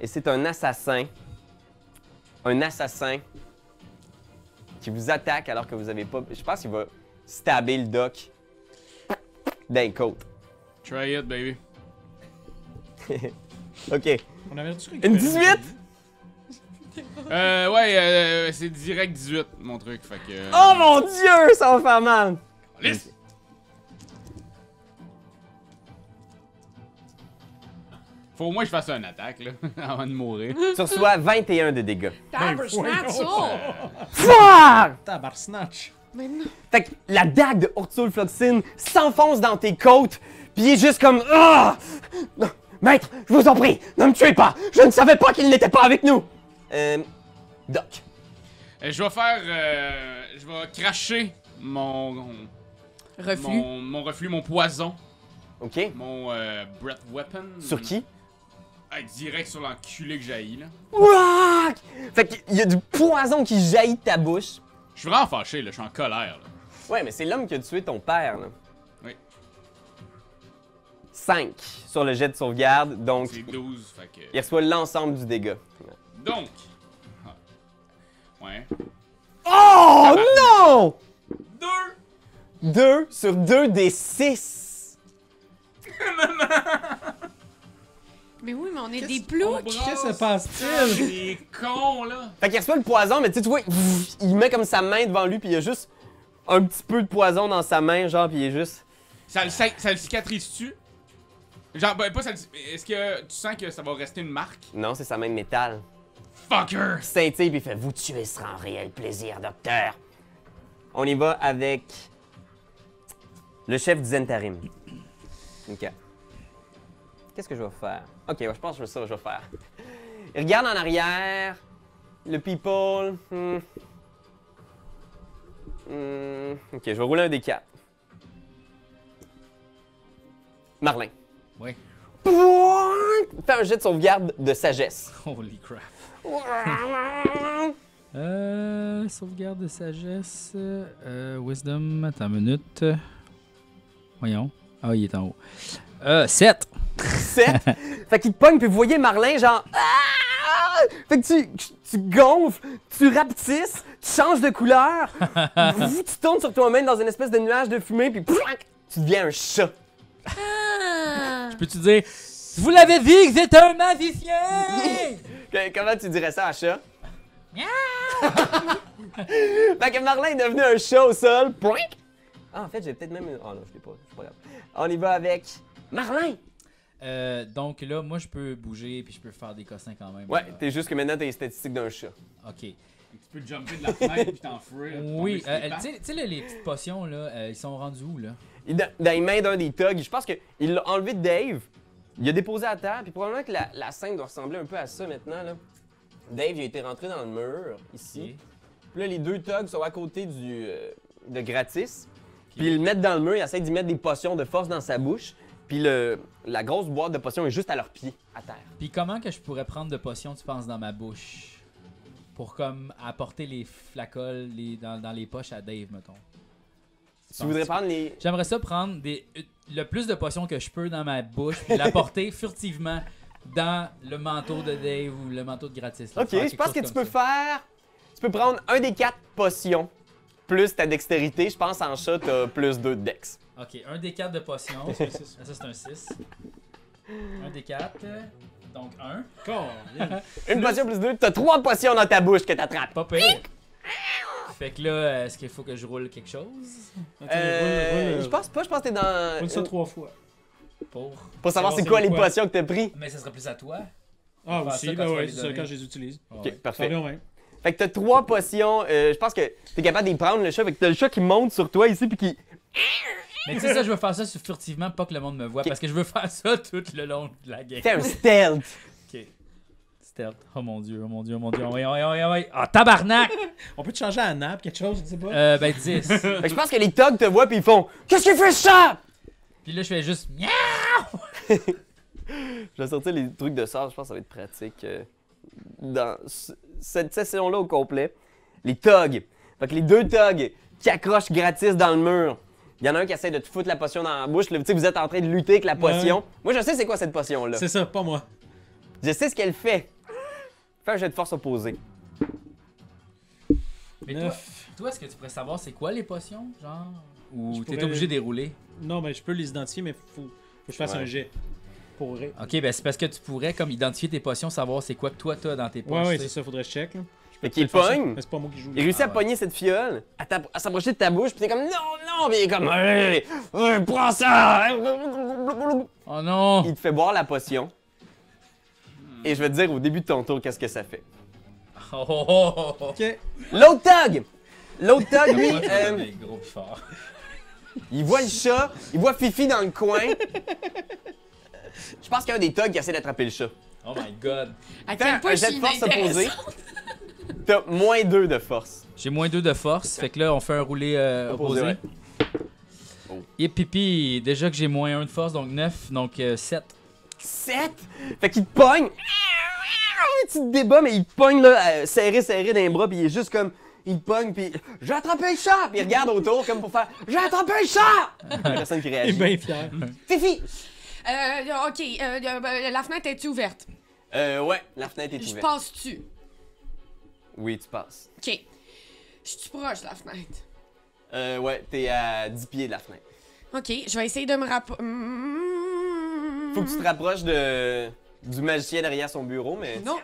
Speaker 1: Et c'est un assassin. Un assassin qui vous attaque alors que vous avez pas... Je pense qu'il va stabber le doc dans les côtes.
Speaker 2: Try it, baby.
Speaker 1: OK.
Speaker 3: On avait reçu
Speaker 1: Une 18?
Speaker 2: Ouais, c'est direct 18, mon truc, fait que...
Speaker 1: Oh mon Dieu, ça va faire mal!
Speaker 2: Lisse! Faut au moins que je fasse une attaque, là, avant de mourir.
Speaker 1: Tu reçois 21 de dégâts.
Speaker 4: Tabernacle!
Speaker 1: Fuck!
Speaker 3: Tabarsnatch.
Speaker 4: Mais non.
Speaker 1: Fait que la dague de Urtul Floxine s'enfonce dans tes côtes, puis il est juste comme... Ah! Non, maître, je vous en prie, ne me tuez pas! Je ne savais pas qu'il n'était pas avec nous! Doc.
Speaker 2: Je vais faire... je vais cracher mon
Speaker 4: Reflux.
Speaker 2: mon reflux, mon poison,
Speaker 1: OK.
Speaker 2: mon breath weapon.
Speaker 1: Sur qui?
Speaker 2: Direct sur l'enculé que j'haïs, là.
Speaker 1: Ouah! Fait qu'il y a du poison qui jaillit de ta bouche.
Speaker 2: Je suis vraiment fâché, là, je suis en colère, là.
Speaker 1: Ouais, mais c'est l'homme qui a tué ton père, là.
Speaker 2: Oui.
Speaker 1: 5 sur le jet de sauvegarde, donc
Speaker 2: C'est 12, fait que...
Speaker 1: il reçoit l'ensemble du dégât.
Speaker 2: Donc... Ah. Ouais.
Speaker 1: Oh non!
Speaker 2: 2!
Speaker 1: 2 sur 2 des 6.
Speaker 4: Mais oui, mais on est des ploucs.
Speaker 3: Qu'est-ce que se passe-t-il?
Speaker 2: Des cons, là!
Speaker 1: Fait qu'il reçoit le poison, mais tu sais, tu vois, il met comme sa main devant lui, puis il y a juste un petit peu de poison dans sa main, genre, puis il est juste...
Speaker 2: Ça le cicatrise-tu? Genre, ben, pas ça. Est-ce que tu sens que ça va rester une marque?
Speaker 1: Non, c'est sa main de métal.
Speaker 2: Fucker!
Speaker 1: Il scintille puis il fait « Vous tuer sera un réel plaisir, docteur. » On y va avec le chef du Zentarim. OK. Qu'est-ce que je vais faire? OK, je pense que c'est ça que je vais faire. Il regarde en arrière. Le people. OK, je vais rouler un des 4. Marlin.
Speaker 5: Oui.
Speaker 1: Fais un jet de sauvegarde de sagesse.
Speaker 5: Holy crap. Sauvegarde de sagesse. Wisdom, attends une minute. Voyons. Ah, il est en haut. 7.
Speaker 1: 7. Fait qu'il te pogne, puis vous voyez Marlin, genre. Ah! Fait que tu gonfles, tu rapetisses, tu changes de couleur, tu tournes sur toi-même dans une espèce de nuage de fumée, puis tu deviens un chat.
Speaker 4: Ah!
Speaker 5: Peux-tu dire, vous l'avez vu, vous êtes un magicien!
Speaker 1: Comment tu dirais ça à chat? Fait que Marlin est devenu un chat au sol. Ah, en fait, j'ai peut-être même. Oh non, je l'ai pas. C'est pas grave. On y va avec Marlin.
Speaker 5: Donc là, moi, je peux bouger puis je peux faire des cossins quand même.
Speaker 1: Ouais, t'es juste que maintenant, t'as les statistiques d'un chat.
Speaker 5: OK.
Speaker 2: Tu peux jumper de la fenêtre puis t'enfuir.
Speaker 5: Oui, tu sais, là, les petites potions, là, ils sont rendus où, là?
Speaker 1: Dans les mains d'un des thugs, je pense qu'il l'a enlevé de Dave. Il a déposé à terre, puis probablement que la scène doit ressembler un peu à ça maintenant. Là. Dave, il a été rentré dans le mur, ici.
Speaker 5: Okay.
Speaker 1: Puis là, les deux thugs sont à côté de Gratis. Puis ils le mettent dans le mur, ils essaient d'y mettre des potions de force dans sa bouche. Puis la grosse boîte de potions est juste à leurs pieds, à terre.
Speaker 5: Puis comment que je pourrais prendre de potions, tu penses, dans ma bouche? Pour comme apporter les flacoles dans les poches à Dave, mettons.
Speaker 1: Tu voudrais prendre les...
Speaker 5: J'aimerais ça prendre le plus de potions que je peux dans ma bouche, puis l'apporter furtivement dans le manteau de Dave ou le manteau de Gratis. Là,
Speaker 1: Ok, je pense que tu peux faire... Tu peux prendre un des 4 potions, plus ta dextérité. Je pense en chat, t'as plus 2 de dex.
Speaker 5: Ok, un des 4 de potions. Ça, c'est un 6. Un des 4. Donc 1.
Speaker 1: Une potion plus 2, t'as 3 potions dans ta bouche que t'attrapes.
Speaker 5: Pas pire. Fait que là, est-ce qu'il faut que je roule quelque chose?
Speaker 1: Je pense pas, je pense que t'es dans...
Speaker 3: Roule ça 3 fois.
Speaker 1: Pour savoir c'est quoi les potions que t'as pris.
Speaker 5: Mais ça serait plus à toi.
Speaker 3: Ah,
Speaker 5: Faire
Speaker 3: aussi,
Speaker 5: ça
Speaker 3: ben
Speaker 5: quand tu vas
Speaker 3: ouais,
Speaker 5: les
Speaker 3: c'est ça
Speaker 5: donner.
Speaker 3: quand je les utilise.
Speaker 1: Ok,
Speaker 5: Ouais.
Speaker 1: parfait.
Speaker 3: Ça revient au même.
Speaker 1: Fait que t'as 3 potions, je pense que t'es capable d'y prendre le chat, fait que t'as le chat qui monte sur toi ici puis qui...
Speaker 5: Mais tu sais, ça, je veux faire ça furtivement, pas que le monde me voit, parce que je veux faire ça tout le long de la game.
Speaker 1: Fais un stealth.
Speaker 5: Ok. Stealth. Oh mon dieu, oh mon dieu, oh mon dieu. Ouais. Ah, tabarnak!
Speaker 3: On peut te changer à nappe, quelque chose, je sais pas.
Speaker 5: Ben 10.
Speaker 1: Fait que je pense que les thugs te voient puis ils font « Qu'est-ce qu'il fait ce chat?
Speaker 5: Puis là, je fais juste miaou! »
Speaker 1: Je vais sortir les trucs de sort, je pense que ça va être pratique dans cette session-là au complet. Les thugs. Fait que les 2 thugs qui accrochent Gratis dans le mur. Il y en a un qui essaie de te foutre la potion dans la bouche. Là, tu sais, vous êtes en train de lutter avec la potion.
Speaker 3: Ouais.
Speaker 1: Moi, je sais c'est quoi cette potion-là.
Speaker 3: C'est ça, pas moi.
Speaker 1: Je sais ce qu'elle fait. Fais un jet de force opposé.
Speaker 5: Mais
Speaker 3: 9.
Speaker 5: toi, est-ce que tu pourrais savoir c'est quoi les potions, genre? Ou
Speaker 3: Je
Speaker 5: t'es
Speaker 3: pourrais-
Speaker 5: obligé de les rouler?
Speaker 3: Non, mais je peux les identifier, mais faut que je fasse
Speaker 1: Ouais.
Speaker 3: un jet. Pour vrai.
Speaker 5: Ok, ben c'est parce que tu pourrais comme identifier tes potions, savoir c'est quoi que toi t'as dans tes poches.
Speaker 3: Ouais,
Speaker 5: tu sais.
Speaker 3: c'est ça, faudrait que je check. Là. Je
Speaker 1: Fait qu'il
Speaker 3: peut-être faire ça,
Speaker 1: pogne.
Speaker 3: mais c'est pas moi qui joue.
Speaker 1: Il réussit à
Speaker 5: ouais.
Speaker 1: pogner cette fiole, à s'approcher de ta bouche, puis t'es comme non, puis il est comme allez, prends ça.
Speaker 5: Oh non!
Speaker 1: Il te fait boire la potion. Et je vais te dire au début de ton tour qu'est-ce que ça fait.
Speaker 5: Oh!
Speaker 3: Ok.
Speaker 1: L'autre thug, lui,
Speaker 5: Moi, tu vas donner gros pis fort.
Speaker 1: il voit le chat, il voit Fifi dans le coin. Je pense qu'il y a un des thugs qui essaie d'attraper le chat.
Speaker 5: Oh my god.
Speaker 4: À
Speaker 1: Fais
Speaker 4: quel
Speaker 1: un
Speaker 4: point je
Speaker 1: jet de
Speaker 4: suis
Speaker 1: force opposé.
Speaker 4: inintéressante.
Speaker 1: T'as moins 2 de force.
Speaker 5: J'ai moins 2 de force, fait que là on fait un roulé opposé.
Speaker 1: ouais.
Speaker 5: Et pipi, déjà que j'ai moins 1 de force, donc 9, donc 7.
Speaker 1: 7? Fait qu'il te pogne. Tu te débats, mais il te pogne là, serré dans les bras, puis il est juste comme. Il te pogne, puis j'ai attrapé le chat! Puis il regarde autour comme pour faire j'ai attrapé le chat! Il y a personne qui
Speaker 3: Il est
Speaker 1: réagit.
Speaker 3: bien fier.
Speaker 1: Fifi!
Speaker 4: Ok, la fenêtre est ouverte?
Speaker 1: Ouais, la fenêtre est
Speaker 4: Je
Speaker 1: ouverte.
Speaker 4: passe-tu?
Speaker 1: Oui, tu passes.
Speaker 4: Ok. Je suis proche de la fenêtre.
Speaker 1: Ouais, t'es à 10 pieds de la fenêtre.
Speaker 4: Ok, je vais essayer de me rapprocher.
Speaker 1: Faut que tu te rapproches du magicien derrière son bureau, mais.
Speaker 4: Non.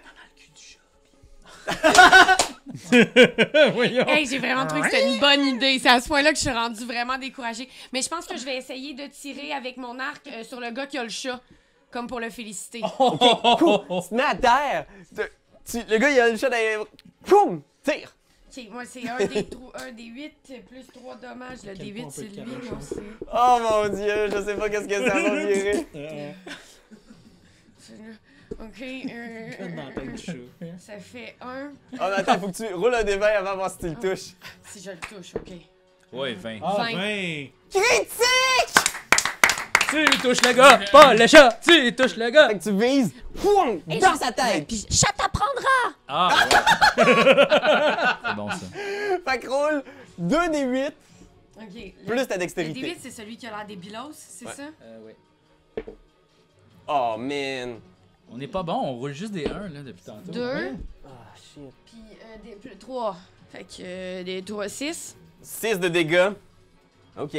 Speaker 3: Voyons.
Speaker 4: Hey, j'ai vraiment trouvé que c'était une bonne idée. C'est à ce point-là que je suis rendue vraiment découragée. Mais je pense que je vais essayer de tirer avec mon arc sur le gars qui a le chat. Comme pour le féliciter.
Speaker 1: Cool. Tu te mets à terre. Le gars, il a le chat dans les... Poum! Tire!
Speaker 4: Ok, moi, c'est un des 8 plus 3 dommages. Le
Speaker 3: Quel
Speaker 4: D8,
Speaker 3: point
Speaker 4: c'est
Speaker 3: peut être
Speaker 4: lui,
Speaker 3: quelque
Speaker 4: moi
Speaker 3: chose.
Speaker 4: aussi.
Speaker 1: Oh mon Dieu, je sais pas qu'est-ce que ça va virer.
Speaker 4: Ok,
Speaker 3: Dans la tête du chat.
Speaker 4: ça fait 1.
Speaker 1: Oh, mais attends, faut que tu roules un des 20 avant de voir si tu le touches.
Speaker 4: Si je le touche, ok.
Speaker 5: Ouais, 20.
Speaker 3: Ah,
Speaker 4: 20.
Speaker 3: 20!
Speaker 1: Critique!
Speaker 5: Tu touches le gars, pas le chat! Tu touches le gars!
Speaker 1: Fait que tu vises, poum, dans sa tête.
Speaker 4: Puis, chat t'apprendra!
Speaker 5: Ah, ouais. C'est bon, ça.
Speaker 1: Fait que roule 2 des 8
Speaker 4: Ok.
Speaker 1: plus ta
Speaker 4: Le
Speaker 1: dextérité.
Speaker 4: D8, c'est celui qui a l'air débilos, c'est
Speaker 1: Ouais.
Speaker 4: ça?
Speaker 5: Ouais.
Speaker 1: Oh man.
Speaker 5: On n'est pas bon, on roule juste des 1 là depuis tantôt.
Speaker 4: 2,
Speaker 1: Ah shit.
Speaker 4: puis 3. Fait que des 3, 6.
Speaker 1: 6 de dégâts. Ok.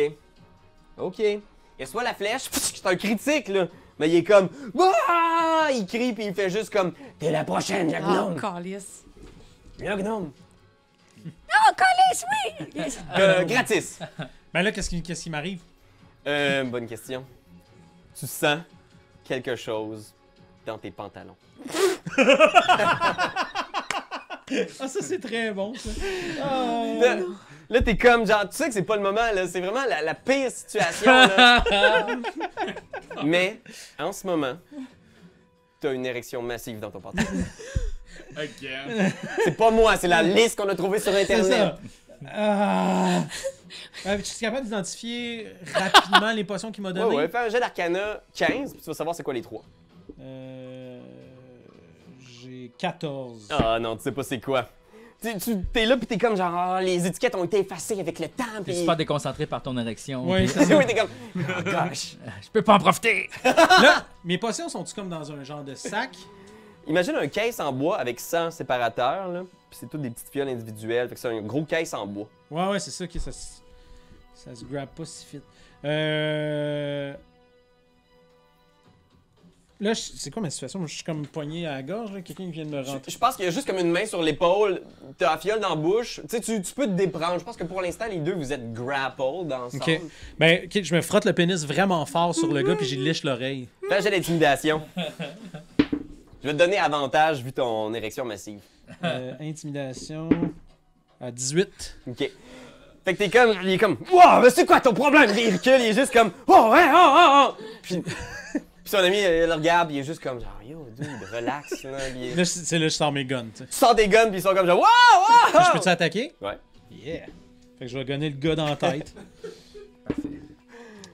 Speaker 1: Ok. Et soit la flèche, c'est un critique là. Mais il est comme. Ah! Il crie puis il fait juste comme. T'es la prochaine, le
Speaker 4: Oh,
Speaker 1: gnome.
Speaker 4: calice.
Speaker 1: Le gnome.
Speaker 4: Oh, calice, oui!
Speaker 1: Gratis.
Speaker 3: Ben là, qu'est-ce qui m'arrive?
Speaker 1: Bonne question. Tu sens quelque chose dans tes pantalons.
Speaker 3: Ah, ça, c'est très bon, ça.
Speaker 1: Là, t'es comme, genre, tu sais que c'est pas le moment, là. C'est vraiment la pire situation, là. Mais, en ce moment, t'as une érection massive dans ton pantalon.
Speaker 2: Again.
Speaker 1: C'est pas moi, c'est la liste qu'on a trouvée sur
Speaker 3: C'est
Speaker 1: Internet.
Speaker 3: ça. Ah. Tu es capable d'identifier rapidement les potions qu'il m'a
Speaker 1: Ouais,
Speaker 3: données?
Speaker 1: ouais, fais un jet d'arcana 15, puis tu vas savoir c'est quoi les 3.
Speaker 3: J'ai 14.
Speaker 1: Ah non, tu sais pas c'est quoi. T'es là, pis t'es comme, genre, ah, les étiquettes ont été effacées avec le temps,
Speaker 5: T'es
Speaker 1: pis...
Speaker 5: super déconcentré par ton érection.
Speaker 3: Ouais,
Speaker 5: puis-
Speaker 3: c'est ça.
Speaker 1: oui, t'es comme, oh gosh.
Speaker 5: Je peux pas en profiter!
Speaker 3: Là, mes potions sont-tu comme dans un genre de sac?
Speaker 1: Imagine un caisse en bois avec 100 séparateurs, là. Puis c'est toutes des petites fioles individuelles. Fait que c'est un gros caisse en bois.
Speaker 3: Ouais, c'est ça, ça se grab pas si vite. Là, c'est quoi ma situation? Moi, je suis comme poigné à la gorge, là. Quelqu'un qui vient de me rentrer.
Speaker 1: Je pense qu'il y a juste comme une main sur l'épaule. T'as la fiole dans la bouche. Tu sais, tu peux te déprendre. Je pense que pour l'instant, les deux, vous êtes grappled ensemble.
Speaker 3: Ok. Ben, ok, je me frotte le pénis vraiment fort sur le gars, puis j'y liche l'oreille.
Speaker 1: Fais un jet d'intimidation. Je vais te donner avantage vu ton érection massive.
Speaker 3: Intimidation. À 18.
Speaker 1: Ok. Fait que t'es comme, il est comme, wow, mais c'est quoi ton problème? Il recule, il est juste comme, oh, ouais, oh. Puis son ami, il le regarde, il est juste comme, genre, yo, dude, relax. Là, il est-
Speaker 3: Là, c'est là que je sors mes guns, tu sais.
Speaker 1: Tu sors des guns, puis ils sont comme, genre, wow, wow.
Speaker 3: Je peux-tu attaquer?
Speaker 1: Ouais.
Speaker 3: Yeah. Fait que je vais gunner le gars dans la tête.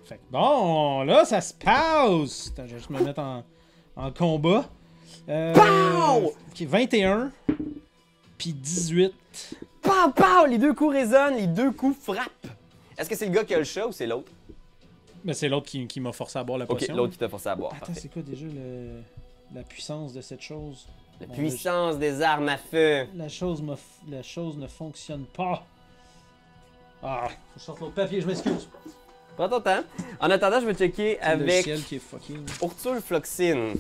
Speaker 3: Fait que bon, là, ça se passe. Attends, je vais juste me mettre en combat.
Speaker 1: Pow!
Speaker 3: Ok, 21. Puis 18.
Speaker 1: Pow, pow! Les deux coups résonnent, les deux coups frappent. Est-ce que c'est le gars qui a le chat ou c'est l'autre?
Speaker 3: Ben, c'est l'autre qui m'a forcé à boire la
Speaker 1: Ok,
Speaker 3: potion.
Speaker 1: l'autre qui t'a forcé à boire.
Speaker 3: Attends,
Speaker 1: Parfait.
Speaker 3: c'est quoi déjà la puissance de cette chose?
Speaker 1: La
Speaker 3: Bon,
Speaker 1: puissance des armes à feu.
Speaker 3: La chose ne fonctionne pas. Ah, faut que je sorte l'autre papier, je m'excuse.
Speaker 1: Prends ton temps. En attendant, je vais checker
Speaker 3: C'est le
Speaker 1: avec
Speaker 3: ciel qui est fucking.
Speaker 1: Urtul Floxine.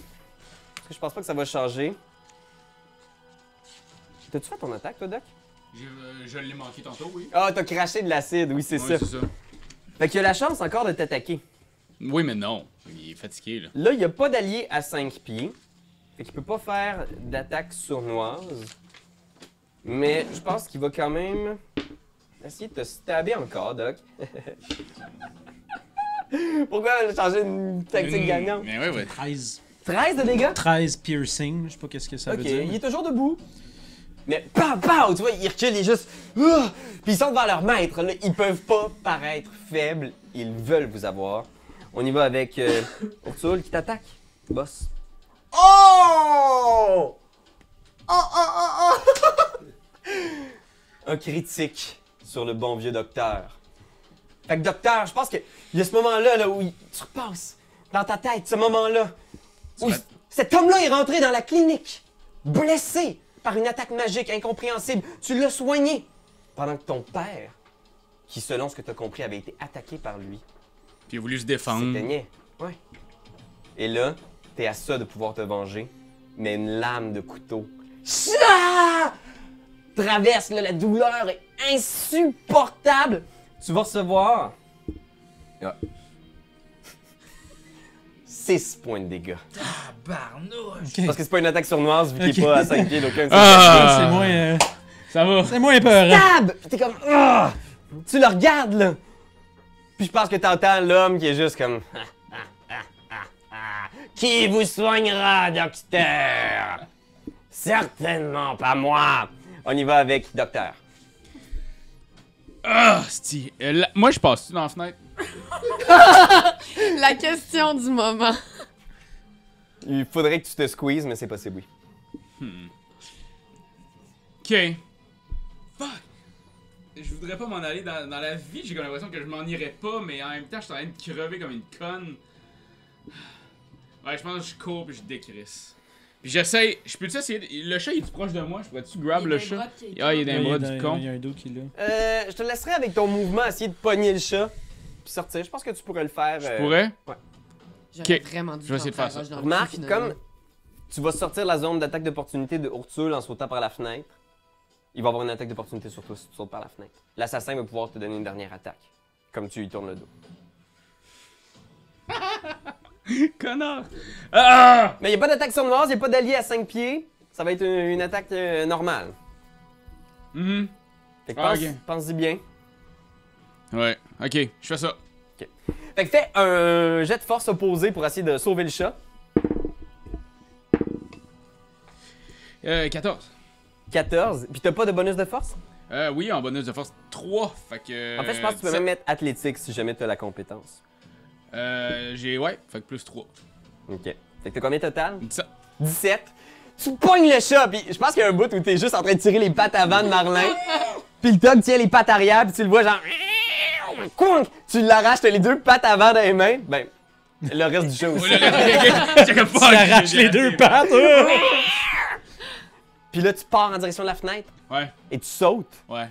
Speaker 1: Parce que je pense pas que ça va changer. T'as-tu fait ton attaque, toi, Doc?
Speaker 2: Je l'ai manqué tantôt, oui.
Speaker 1: Ah, t'as craché de l'acide, oui, c'est
Speaker 2: Ouais,
Speaker 1: ça.
Speaker 2: c'est ça.
Speaker 1: Fait qu'il y a la chance encore de t'attaquer.
Speaker 2: Oui, mais non. Il est fatigué, là.
Speaker 1: Là, il n'y a pas d'allié à 5 pieds. Fait qu'il peut pas faire d'attaque sournoise. Mais je pense qu'il va quand même essayer de te stabber encore, Doc. Pourquoi changer une tactique gagnante?
Speaker 2: Mais ouais, ouais.
Speaker 3: 13.
Speaker 1: 13 de dégâts?
Speaker 3: 13 piercing, je sais pas qu'est-ce que ça
Speaker 1: Ok,
Speaker 3: veut dire.
Speaker 1: il est toujours debout. Mais pow, pow, tu vois, il recule, il est juste... Ah! Puis ils sont devant leur maître, là. Ils peuvent pas paraître faibles. Ils veulent vous avoir. On y va avec Urtul qui t'attaque. Boss. Oh! Un critique sur le bon vieux docteur. Fait que docteur, je pense qu'il y a ce moment-là là, où tu repasses dans ta tête, ce moment-là. Où cet homme-là est rentré dans la clinique, blessé par une attaque magique incompréhensible. Tu l'as soigné pendant que ton père, qui selon ce que tu as compris avait été attaqué par lui,
Speaker 2: Puis il a voulu se défendre.
Speaker 1: s'éteignait. Ouais. Et là, t'es à ça de pouvoir te venger, mais une lame de couteau. Ah! traverse, là, la douleur est insupportable. Tu vas recevoir 6 points de dégâts.
Speaker 5: Barnouche!
Speaker 1: Parce que c'est pas une attaque sournoise vu qu'il est
Speaker 3: Ok.
Speaker 1: pas à 5 pieds d'aucun.
Speaker 2: Ah!
Speaker 3: C'est moins.
Speaker 2: Ça va.
Speaker 3: C'est moins peur.
Speaker 1: Stab! Puis t'es comme. Ah! Tu le regardes, là! Puis je pense que t'entends l'homme qui est juste comme. Qui vous soignera, docteur? Certainement pas moi! On y va avec docteur.
Speaker 2: Ah, c'ti. Moi, je passe-tu dans la fenêtre?
Speaker 4: La question du moment.
Speaker 1: Il faudrait que tu te squeezes, mais c'est possible, oui.
Speaker 2: Ok. Fuck! Je voudrais pas m'en aller dans la vie, j'ai comme l'impression que je m'en irais pas, mais en même temps, je suis en train de crever comme une conne. Ouais, je pense que je cours pis je décrisse. Puis j'essaye. Je peux-tu essayer. Le chat, il est proche de moi? Je pourrais-tu grab le chat? Ah, il est dans les bras du con.
Speaker 3: Il y a un dos qui est là.
Speaker 1: Je te laisserai avec ton mouvement essayer de pogner le chat puis sortir. Je pense que tu pourrais le faire.
Speaker 2: Je pourrais?
Speaker 4: J'aurais
Speaker 2: Ok.
Speaker 4: vraiment dû
Speaker 2: Je vais essayer de faire ça.
Speaker 4: rush dans le
Speaker 1: Remarque,
Speaker 4: cul, finalement.
Speaker 1: comme tu vas sortir la zone d'attaque d'opportunité de Ursule en sautant par la fenêtre, il va avoir une attaque d'opportunité sur toi si tu sautes par la fenêtre. L'assassin va pouvoir te donner une dernière attaque, comme tu lui tournes le dos.
Speaker 2: Connard! Ah!
Speaker 1: Mais il n'y a pas d'attaque sournoise, il n'y a pas d'allié à 5 pieds. Ça va être une attaque normale.
Speaker 2: Mhm.
Speaker 1: Fait que
Speaker 2: Ah,
Speaker 1: pense,
Speaker 2: ok.
Speaker 1: pense-y bien.
Speaker 2: Ouais, ok, je fais ça.
Speaker 1: Fait que fais un jet de force opposé pour essayer de sauver le chat.
Speaker 2: 14.
Speaker 1: 14. Puis t'as pas de bonus de force?
Speaker 2: Oui, en bonus de force 3. Fait que.
Speaker 1: En fait, je pense que tu peux même mettre athlétique si jamais tu as la compétence.
Speaker 2: Ouais, fait que plus 3.
Speaker 1: Ok. Fait que t'as combien total?
Speaker 2: 17.
Speaker 1: 17. Tu pognes le chat, puis je pense qu'il y a un bout où t'es juste en train de tirer les pattes avant de Marlin. Puis le dog tient les pattes arrière, puis tu le vois genre. Counk! Tu l'arraches, t'as les deux pattes avant dans les mains. Ben, le reste du chat aussi.
Speaker 3: Tu arraches les deux pattes.
Speaker 1: Puis là, tu pars en direction de la fenêtre
Speaker 2: Ouais,
Speaker 1: et tu sautes.
Speaker 2: ouais.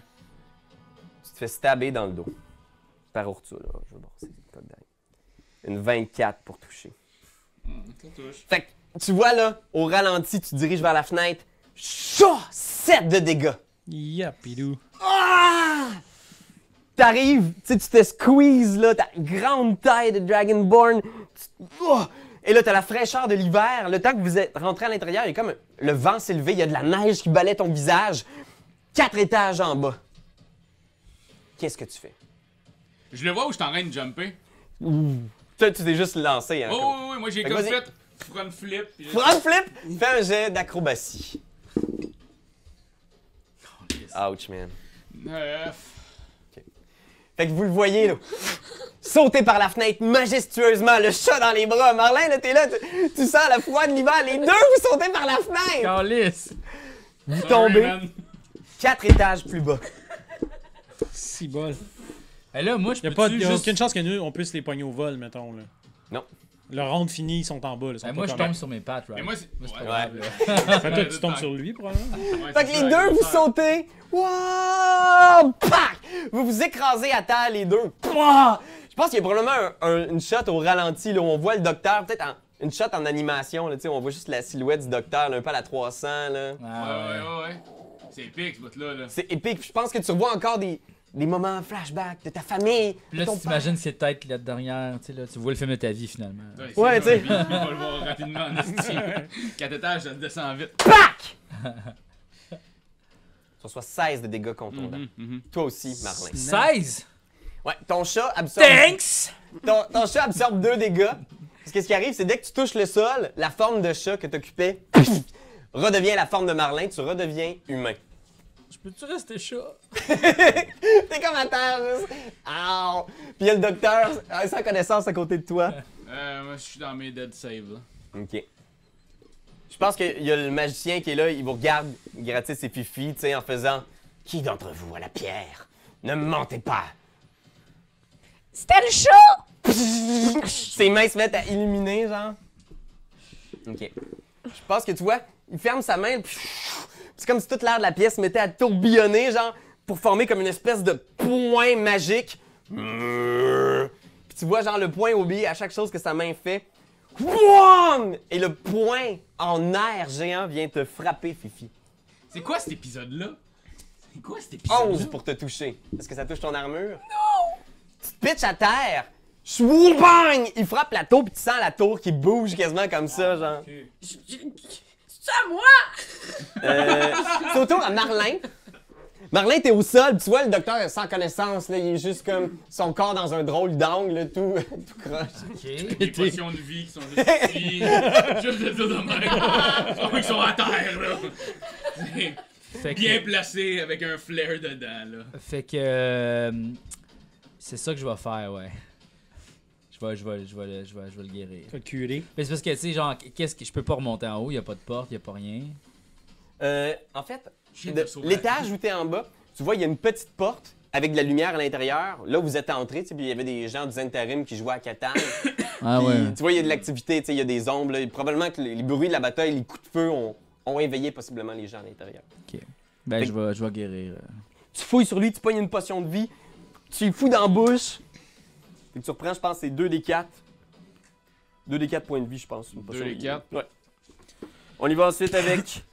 Speaker 1: Tu te fais stabber dans le dos. Par Ursula, là. Je vais brasser le code d'ail. Une 24 pour toucher.
Speaker 2: Ça touche.
Speaker 1: Fait que tu vois là, au ralenti, tu te diriges vers la fenêtre. Chat! 7 de dégâts.
Speaker 3: Yapidou.
Speaker 1: Ah! T'arrives, tu te squeezes là, ta grande taille de Dragonborn. Et là, t'as la fraîcheur de l'hiver. Le temps que vous êtes rentré à l'intérieur, il y a comme le vent s'est levé, il y a de la neige qui balaie ton visage. 4 étages en bas. Qu'est-ce que tu fais?
Speaker 2: Je le vois où je suis en train de jumper.
Speaker 1: Toi, tu t'es juste lancé. Hein,
Speaker 2: Oh, oui, moi j'ai
Speaker 1: Fait que
Speaker 2: comme
Speaker 1: vas-y.
Speaker 2: fait front flip. Puis
Speaker 1: Front flip, fais un jet d'acrobatie. Ouch, man.
Speaker 2: 9.
Speaker 1: Fait que vous le voyez, là, sauter par la fenêtre majestueusement, le chat dans les bras. Marlin, là, t'es là, tu sens la froid de l'hiver. Les deux, vous sautez par la fenêtre.
Speaker 5: Calice!
Speaker 1: Vous tombez 4 étages plus bas.
Speaker 3: Si bol.
Speaker 5: Et là, moi, je
Speaker 3: Y'a
Speaker 5: peux juste...
Speaker 3: aucune chance que nous, on puisse les pogner au vol, mettons. Là.
Speaker 1: Non.
Speaker 3: Le round fini, ils sont en bas. Là, ils sont
Speaker 5: Ben,
Speaker 3: pas
Speaker 5: moi, je
Speaker 3: corrects.
Speaker 5: tombe sur mes pattes, right?
Speaker 2: Mais moi, c'est.
Speaker 5: Moi, c'est
Speaker 2: Ouais.
Speaker 5: pas grave, là.
Speaker 3: Fait que toi, tu tombes sur lui, probablement.
Speaker 2: Ouais,
Speaker 1: Fait que
Speaker 2: c'est
Speaker 1: les
Speaker 2: ça,
Speaker 1: deux, vous
Speaker 2: ça.
Speaker 1: sautez. Wow! Pac! Vous vous écrasez à terre, les deux. Pouah! Je pense qu'il y a probablement une shot au ralenti, là, où on voit le docteur, peut-être une shot en animation, là, tu sais, on voit juste la silhouette du docteur, là, un peu à la 300, là.
Speaker 5: Ah,
Speaker 2: Ouais. C'est épique, ce bout-là. Là.
Speaker 1: C'est épique. Je pense que tu revois encore des moments flashback de ta famille.
Speaker 5: Puis
Speaker 1: de
Speaker 5: là,
Speaker 1: ton
Speaker 5: tu t'imagines c'est peut-être la dernière, tu sais, là, tu vois le film de ta vie, finalement.
Speaker 1: Ouais, tu sais.
Speaker 2: Il va le voir rapidement en esti. 4 étages, ça descend vite.
Speaker 1: Pac! Ça soit 16 de dégâts contondants.
Speaker 2: Mhm.
Speaker 1: Toi aussi, Marlin.
Speaker 5: 16!
Speaker 1: Ouais, ton chat absorbe.
Speaker 5: Thanks!
Speaker 1: Ton chat absorbe 2 dégâts. Parce que ce qui arrive, c'est dès que tu touches le sol, la forme de chat que t'occupais redevient la forme de Marlin, tu redeviens humain.
Speaker 5: Je peux-tu rester chat?
Speaker 1: T'es comme à terre, juste. Ow! Puis il y a le docteur, sans connaissance, à côté de toi.
Speaker 2: Moi, je suis dans mes dead save. Là.
Speaker 1: Ok. Je pense qu'il y a le magicien qui est là, il vous regarde gratter ses fifis, tu sais, en faisant « Qui d'entre vous a la pierre? Ne me mentez pas! »
Speaker 4: C'était le chat!
Speaker 1: Ses mains se mettent à illuminer, genre. Ok. Je pense que tu vois, il ferme sa main, puis c'est comme si toute l'air de la pièce se mettait à tourbillonner, genre, pour former comme une espèce de point magique. Puis tu vois, genre, le point obéit à chaque chose que sa main fait. Wouam! Et le point en air géant vient te frapper, Fifi.
Speaker 2: C'est quoi cet épisode-là? C'est quoi cet épisode?
Speaker 1: 11 pour te toucher. Est-ce que ça touche ton armure? Non! Tu te pitches à terre. Bang! Il frappe la tour, puis tu sens la tour qui bouge quasiment comme ça, genre.
Speaker 4: C'est à moi!
Speaker 1: C'est au tour à Marlin. Marlin, t'es au sol, tu vois le docteur est sans connaissance, là, il est juste comme son corps dans un drôle d'angle, là, tout croche.
Speaker 2: Des potions de vie qui sont juste ici. Juste de dire de même. Ils sont à terre, là.
Speaker 5: Fait que,
Speaker 2: Bien placés avec un flair dedans, là.
Speaker 5: fait que c'est ça que je vais faire, ouais. Je vais le guérir.
Speaker 3: Tu vas le curer.
Speaker 5: Mais c'est parce que, tu sais, genre, qu'est-ce que je peux pas remonter en haut, y a pas de porte, y a pas rien.
Speaker 1: En fait,
Speaker 2: J'ai de sauver
Speaker 1: l'étage où t'es en bas, tu vois, il y a une petite porte avec de la lumière à l'intérieur. Là, vous êtes entré, tu sais, puis il y avait des gens du Zentarim qui jouaient à Catan.
Speaker 5: Ah
Speaker 1: Puis,
Speaker 5: ouais.
Speaker 1: tu vois, il y a de l'activité, tu sais, il y a des ombres. Là. Probablement que les bruits de la bataille, les coups de feu ont éveillé possiblement les gens à l'intérieur.
Speaker 5: Ok. Ben, je vais guérir.
Speaker 1: Tu fouilles sur lui, tu pognes une potion de vie, tu lui fous dans la bouche. Et tu reprends, je pense, c'est 2 des 4. 2 des 4 points de vie, je pense. Une potion
Speaker 2: 2
Speaker 1: de
Speaker 2: des
Speaker 1: vie.
Speaker 2: 4.
Speaker 1: Ouais. On y va ensuite avec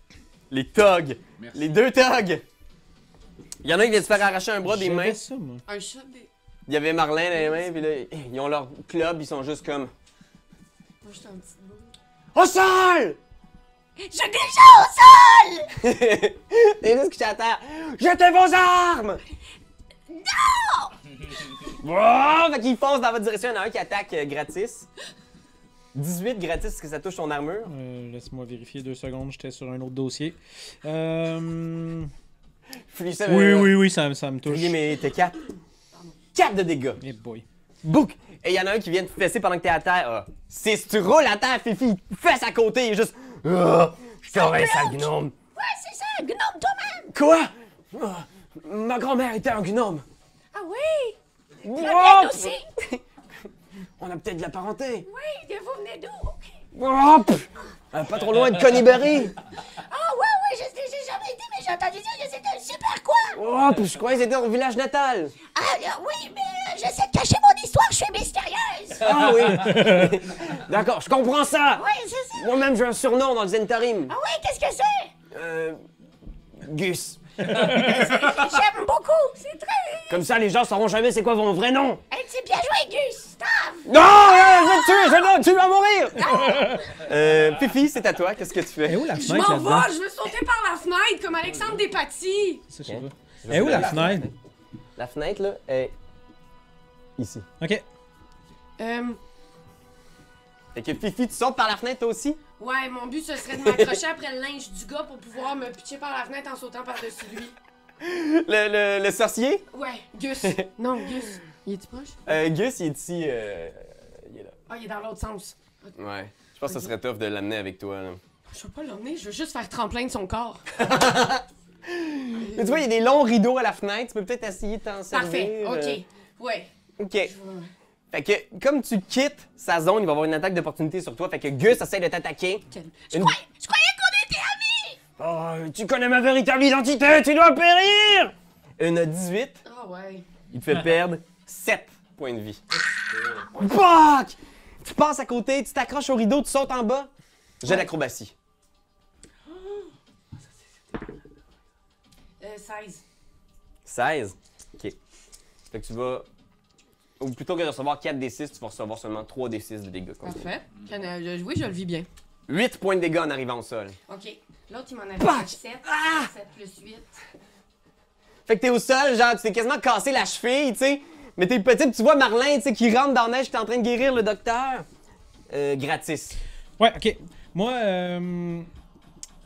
Speaker 1: les thugs.
Speaker 2: Merci.
Speaker 1: Les 2 thugs. Il y en a un qui vient de se faire arracher un bras des
Speaker 3: J'avais
Speaker 1: mains.
Speaker 3: ça, moi.
Speaker 4: Un shot des.
Speaker 1: Il y avait Marlin dans les mains, puis là, ils ont leur club, ils sont juste comme...
Speaker 4: Moi, j'étais un petit bout.
Speaker 1: Au sol!
Speaker 4: Je suis déjà au sol!
Speaker 1: Et là, ce que j'ai à terre. Jetez vos armes! Non! Fait qu'ils foncent dans votre direction. Il y en a un qui attaque gratis. 18 gratis, est-ce que ça touche ton armure?
Speaker 3: Laisse-moi vérifier 2 secondes, j'étais sur un autre dossier.
Speaker 1: Fluissez,
Speaker 3: Oui, ça me touche.
Speaker 1: Oui, mais t'es 4. 4 de dégâts.
Speaker 3: Eh boy.
Speaker 1: Bouc! Et il y en a un qui vient te fesser pendant que t'es à terre. Ah. Si tu roules à terre, Fifi, fesse à côté, il est juste... Ah, je t'aurais, sale gnome.
Speaker 4: Ouais, c'est ça, gnome toi-même!
Speaker 1: Quoi? Ah, ma grand-mère était un gnome.
Speaker 4: Ah oui!
Speaker 1: Oh!
Speaker 4: aussi!
Speaker 1: On a peut-être de la parenté.
Speaker 4: Oui, vous venez d'où?
Speaker 1: Oh, pff, pas trop loin de Connieberry.
Speaker 4: Ah ouais, j'ai jamais été, mais j'ai entendu dire que c'était un super coin!
Speaker 1: Oh, pff, je croyais que c'était ton village natal.
Speaker 4: Ah oui, mais j'essaie de cacher mon histoire, je suis mystérieuse!
Speaker 1: Ah oui. D'accord, je comprends ça.
Speaker 4: Oui, c'est ça!
Speaker 1: Moi-même, j'ai un surnom dans le Zentarim.
Speaker 4: Ah oui, qu'est-ce que c'est?
Speaker 1: Gus.
Speaker 4: J'aime beaucoup, c'est très...
Speaker 1: Comme ça, les gens sauront jamais c'est quoi mon vrai nom.
Speaker 4: Hey, c'est bien joué, Gustave!
Speaker 1: Non, je vais te tuer, tu vas mourir. Fifi, c'est à toi, qu'est-ce que tu fais?
Speaker 3: Eh où la
Speaker 4: Je
Speaker 3: fenêtre
Speaker 4: m'en
Speaker 3: là-dedans?
Speaker 4: vais, je veux sauter par la fenêtre comme Alexandre Despatie!
Speaker 3: C'est ça, je veux. Eh où la fenêtre?
Speaker 1: La fenêtre, là, est ici.
Speaker 3: Ok.
Speaker 1: Fait que Fifi, tu sautes par la fenêtre, toi aussi?
Speaker 4: Ouais, mon but, ce serait de m'accrocher après le linge du gars pour pouvoir me pitcher par la fenêtre en sautant par-dessus lui.
Speaker 1: Le sorcier?
Speaker 4: Ouais, Gus. Non, Gus. Il est-tu proche?
Speaker 1: Gus, il est ici. Il est là.
Speaker 4: Ah, il est dans l'autre sens.
Speaker 1: Ouais. Je pense que ça serait tough de l'amener avec toi, là.
Speaker 4: Je veux pas l'emmener, je veux juste faire tremplin de son corps.
Speaker 1: Mais tu vois, il y a des longs rideaux à la fenêtre. Tu peux peut-être essayer de t'en servir.
Speaker 4: Parfait, ok. Ouais.
Speaker 1: OK. Fait que, comme tu quittes sa zone, il va y avoir une attaque d'opportunité sur toi. Fait que Gus essaie de t'attaquer.
Speaker 4: Je croyais qu'on était amis!
Speaker 1: Oh, tu connais ma véritable identité, tu dois périr! Une 18,
Speaker 4: Ah ouais.
Speaker 1: il te fait perdre 7 points de vie. Fuck! Tu passes à côté, tu t'accroches au rideau, tu sautes en bas. J'ai l'acrobatie.
Speaker 4: 16.
Speaker 1: 16. OK. Fait que tu vas... Ou plutôt que de recevoir 4 d 6, tu vas recevoir seulement 3 d 6 de dégâts.
Speaker 4: Parfait. Oui, je le vis bien.
Speaker 1: 8 points de dégâts en arrivant au sol.
Speaker 4: Ok. L'autre, il m'en avait
Speaker 1: Pac!
Speaker 4: 7. 7 plus 8.
Speaker 1: Fait que t'es au sol, genre, tu t'es quasiment cassé la cheville, tu sais. Mais t'es petit, pis tu vois Marlin, tu sais, qui rentre dans la neige, qui est en train de guérir le docteur. Gratis.
Speaker 3: Ouais, ok. Moi,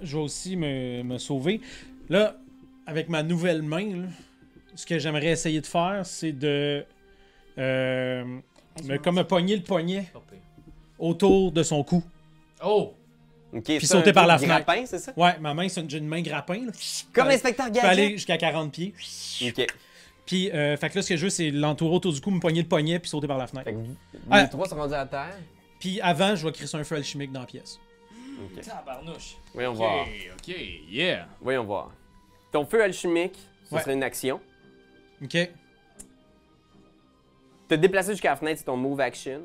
Speaker 3: je vais aussi me sauver. Là, avec ma nouvelle main, là, ce que j'aimerais essayer de faire, c'est de comme me pogner le poignet autour de son cou.
Speaker 5: Oh!
Speaker 1: OK,
Speaker 3: Puis
Speaker 1: ça,
Speaker 3: sauter
Speaker 1: un
Speaker 3: par
Speaker 1: truc
Speaker 3: la fenêtre.
Speaker 1: grappin, c'est ça?
Speaker 3: Ouais, ma main, j'ai une main grappin. Là.
Speaker 1: Comme l'inspecteur
Speaker 3: Je peux aller
Speaker 1: Gadget.
Speaker 3: jusqu'à 40 pieds.
Speaker 1: OK.
Speaker 3: Puis, fait que là, ce que je veux, c'est l'entourer autour du cou, me pogner le poignet, puis sauter par la fenêtre.
Speaker 1: Fait que
Speaker 3: Ah.
Speaker 1: les 3 sont rendus à terre.
Speaker 3: Puis avant, je vais crisser un feu alchimique dans la pièce.
Speaker 1: OK.
Speaker 5: Tabarnouche.
Speaker 1: Voyons voir.
Speaker 2: Ok, yeah.
Speaker 1: Voyons voir. Ton feu alchimique, ce
Speaker 3: Ouais.
Speaker 1: serait une action.
Speaker 3: Ok.
Speaker 1: Te déplacer jusqu'à la fenêtre, c'est ton move action.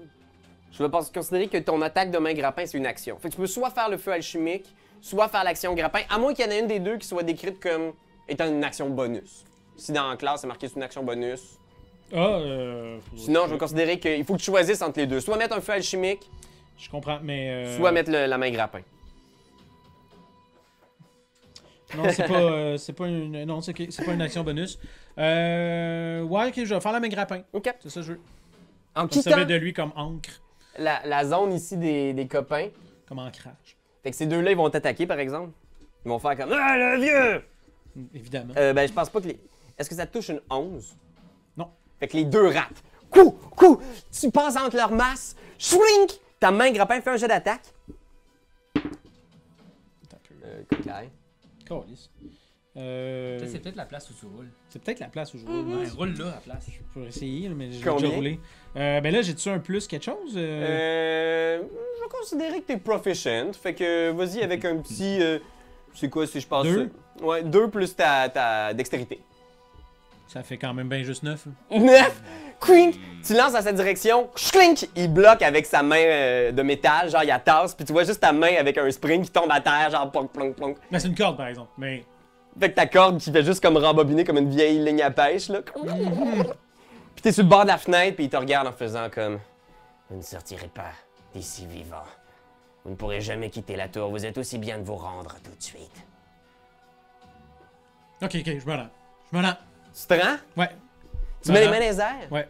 Speaker 1: Je vais considérer que ton attaque de main grappin, c'est une action. Fait que tu peux soit faire le feu alchimique, soit faire l'action grappin, à moins qu'il y en ait une des deux qui soit décrite comme étant une action bonus. Si dans la classe, c'est marqué sur une action bonus.
Speaker 3: Sinon,
Speaker 1: Je vais considérer qu'il faut que tu choisisses entre les deux. Soit mettre un feu alchimique,
Speaker 3: Je comprends, mais...
Speaker 1: soit mettre la main grappin.
Speaker 3: Non, c'est pas une... Non, c'est pas une action bonus. Ouais, ok, je vais faire la main grappin.
Speaker 1: OK.
Speaker 3: C'est ça, je veux.
Speaker 1: En
Speaker 3: On
Speaker 1: quittant
Speaker 3: servait de lui comme encre,
Speaker 1: la zone ici des copains,
Speaker 3: comme ancrage.
Speaker 1: fait que ces deux-là, ils vont t'attaquer, par exemple. Ils vont faire comme « Ah, le vieux!
Speaker 3: Évidemment. »
Speaker 1: Ben, je pense pas que les... Est-ce que ça te touche une 11?
Speaker 3: Non.
Speaker 1: Fait que les deux ratent. Coup! Tu passes entre leurs masses. Shrink! Ta main grappin fait un jet d'attaque.
Speaker 3: Attends un peu.
Speaker 1: Cocaille.
Speaker 3: Câlisse.
Speaker 5: Ça, c'est peut-être la place où tu roules.
Speaker 3: C'est peut-être la place où je
Speaker 4: Mm-hmm.
Speaker 3: roule.
Speaker 5: Ouais, roule là à la place.
Speaker 3: Je peux essayer, là, mais j'ai
Speaker 1: Combien?
Speaker 3: déjà roulé. Ben là, j'ai-tu un plus quelque chose?
Speaker 1: Je vais considérer que t'es proficient. Fait que vas-y avec un petit... c'est quoi si je passe...
Speaker 3: 2?
Speaker 1: Ouais, 2 plus ta dextérité.
Speaker 3: Ça fait quand même bien juste 9.
Speaker 1: 9! Quink! Tu lances dans sa direction, clink! Il bloque avec sa main de métal, genre il la tasse, puis tu vois juste ta main avec un spring qui tombe à terre, genre plonk, plonk, plonk.
Speaker 3: Mais c'est une corde, par exemple. Mais
Speaker 1: Fait que ta corde qui fait juste comme rembobiner comme une vieille ligne à pêche, là. Puis t'es sur le bord de la fenêtre, puis il te regarde en faisant comme... Vous ne sortirez pas d'ici vivant. Vous ne pourrez jamais quitter la tour, vous êtes aussi bien de vous rendre tout de suite.
Speaker 3: ok, je me rends. Je me rends.
Speaker 1: Tu te rends?
Speaker 3: Ouais.
Speaker 1: Tu
Speaker 3: Me
Speaker 1: mets les
Speaker 3: rends.
Speaker 1: mains dans les airs?
Speaker 3: Ouais.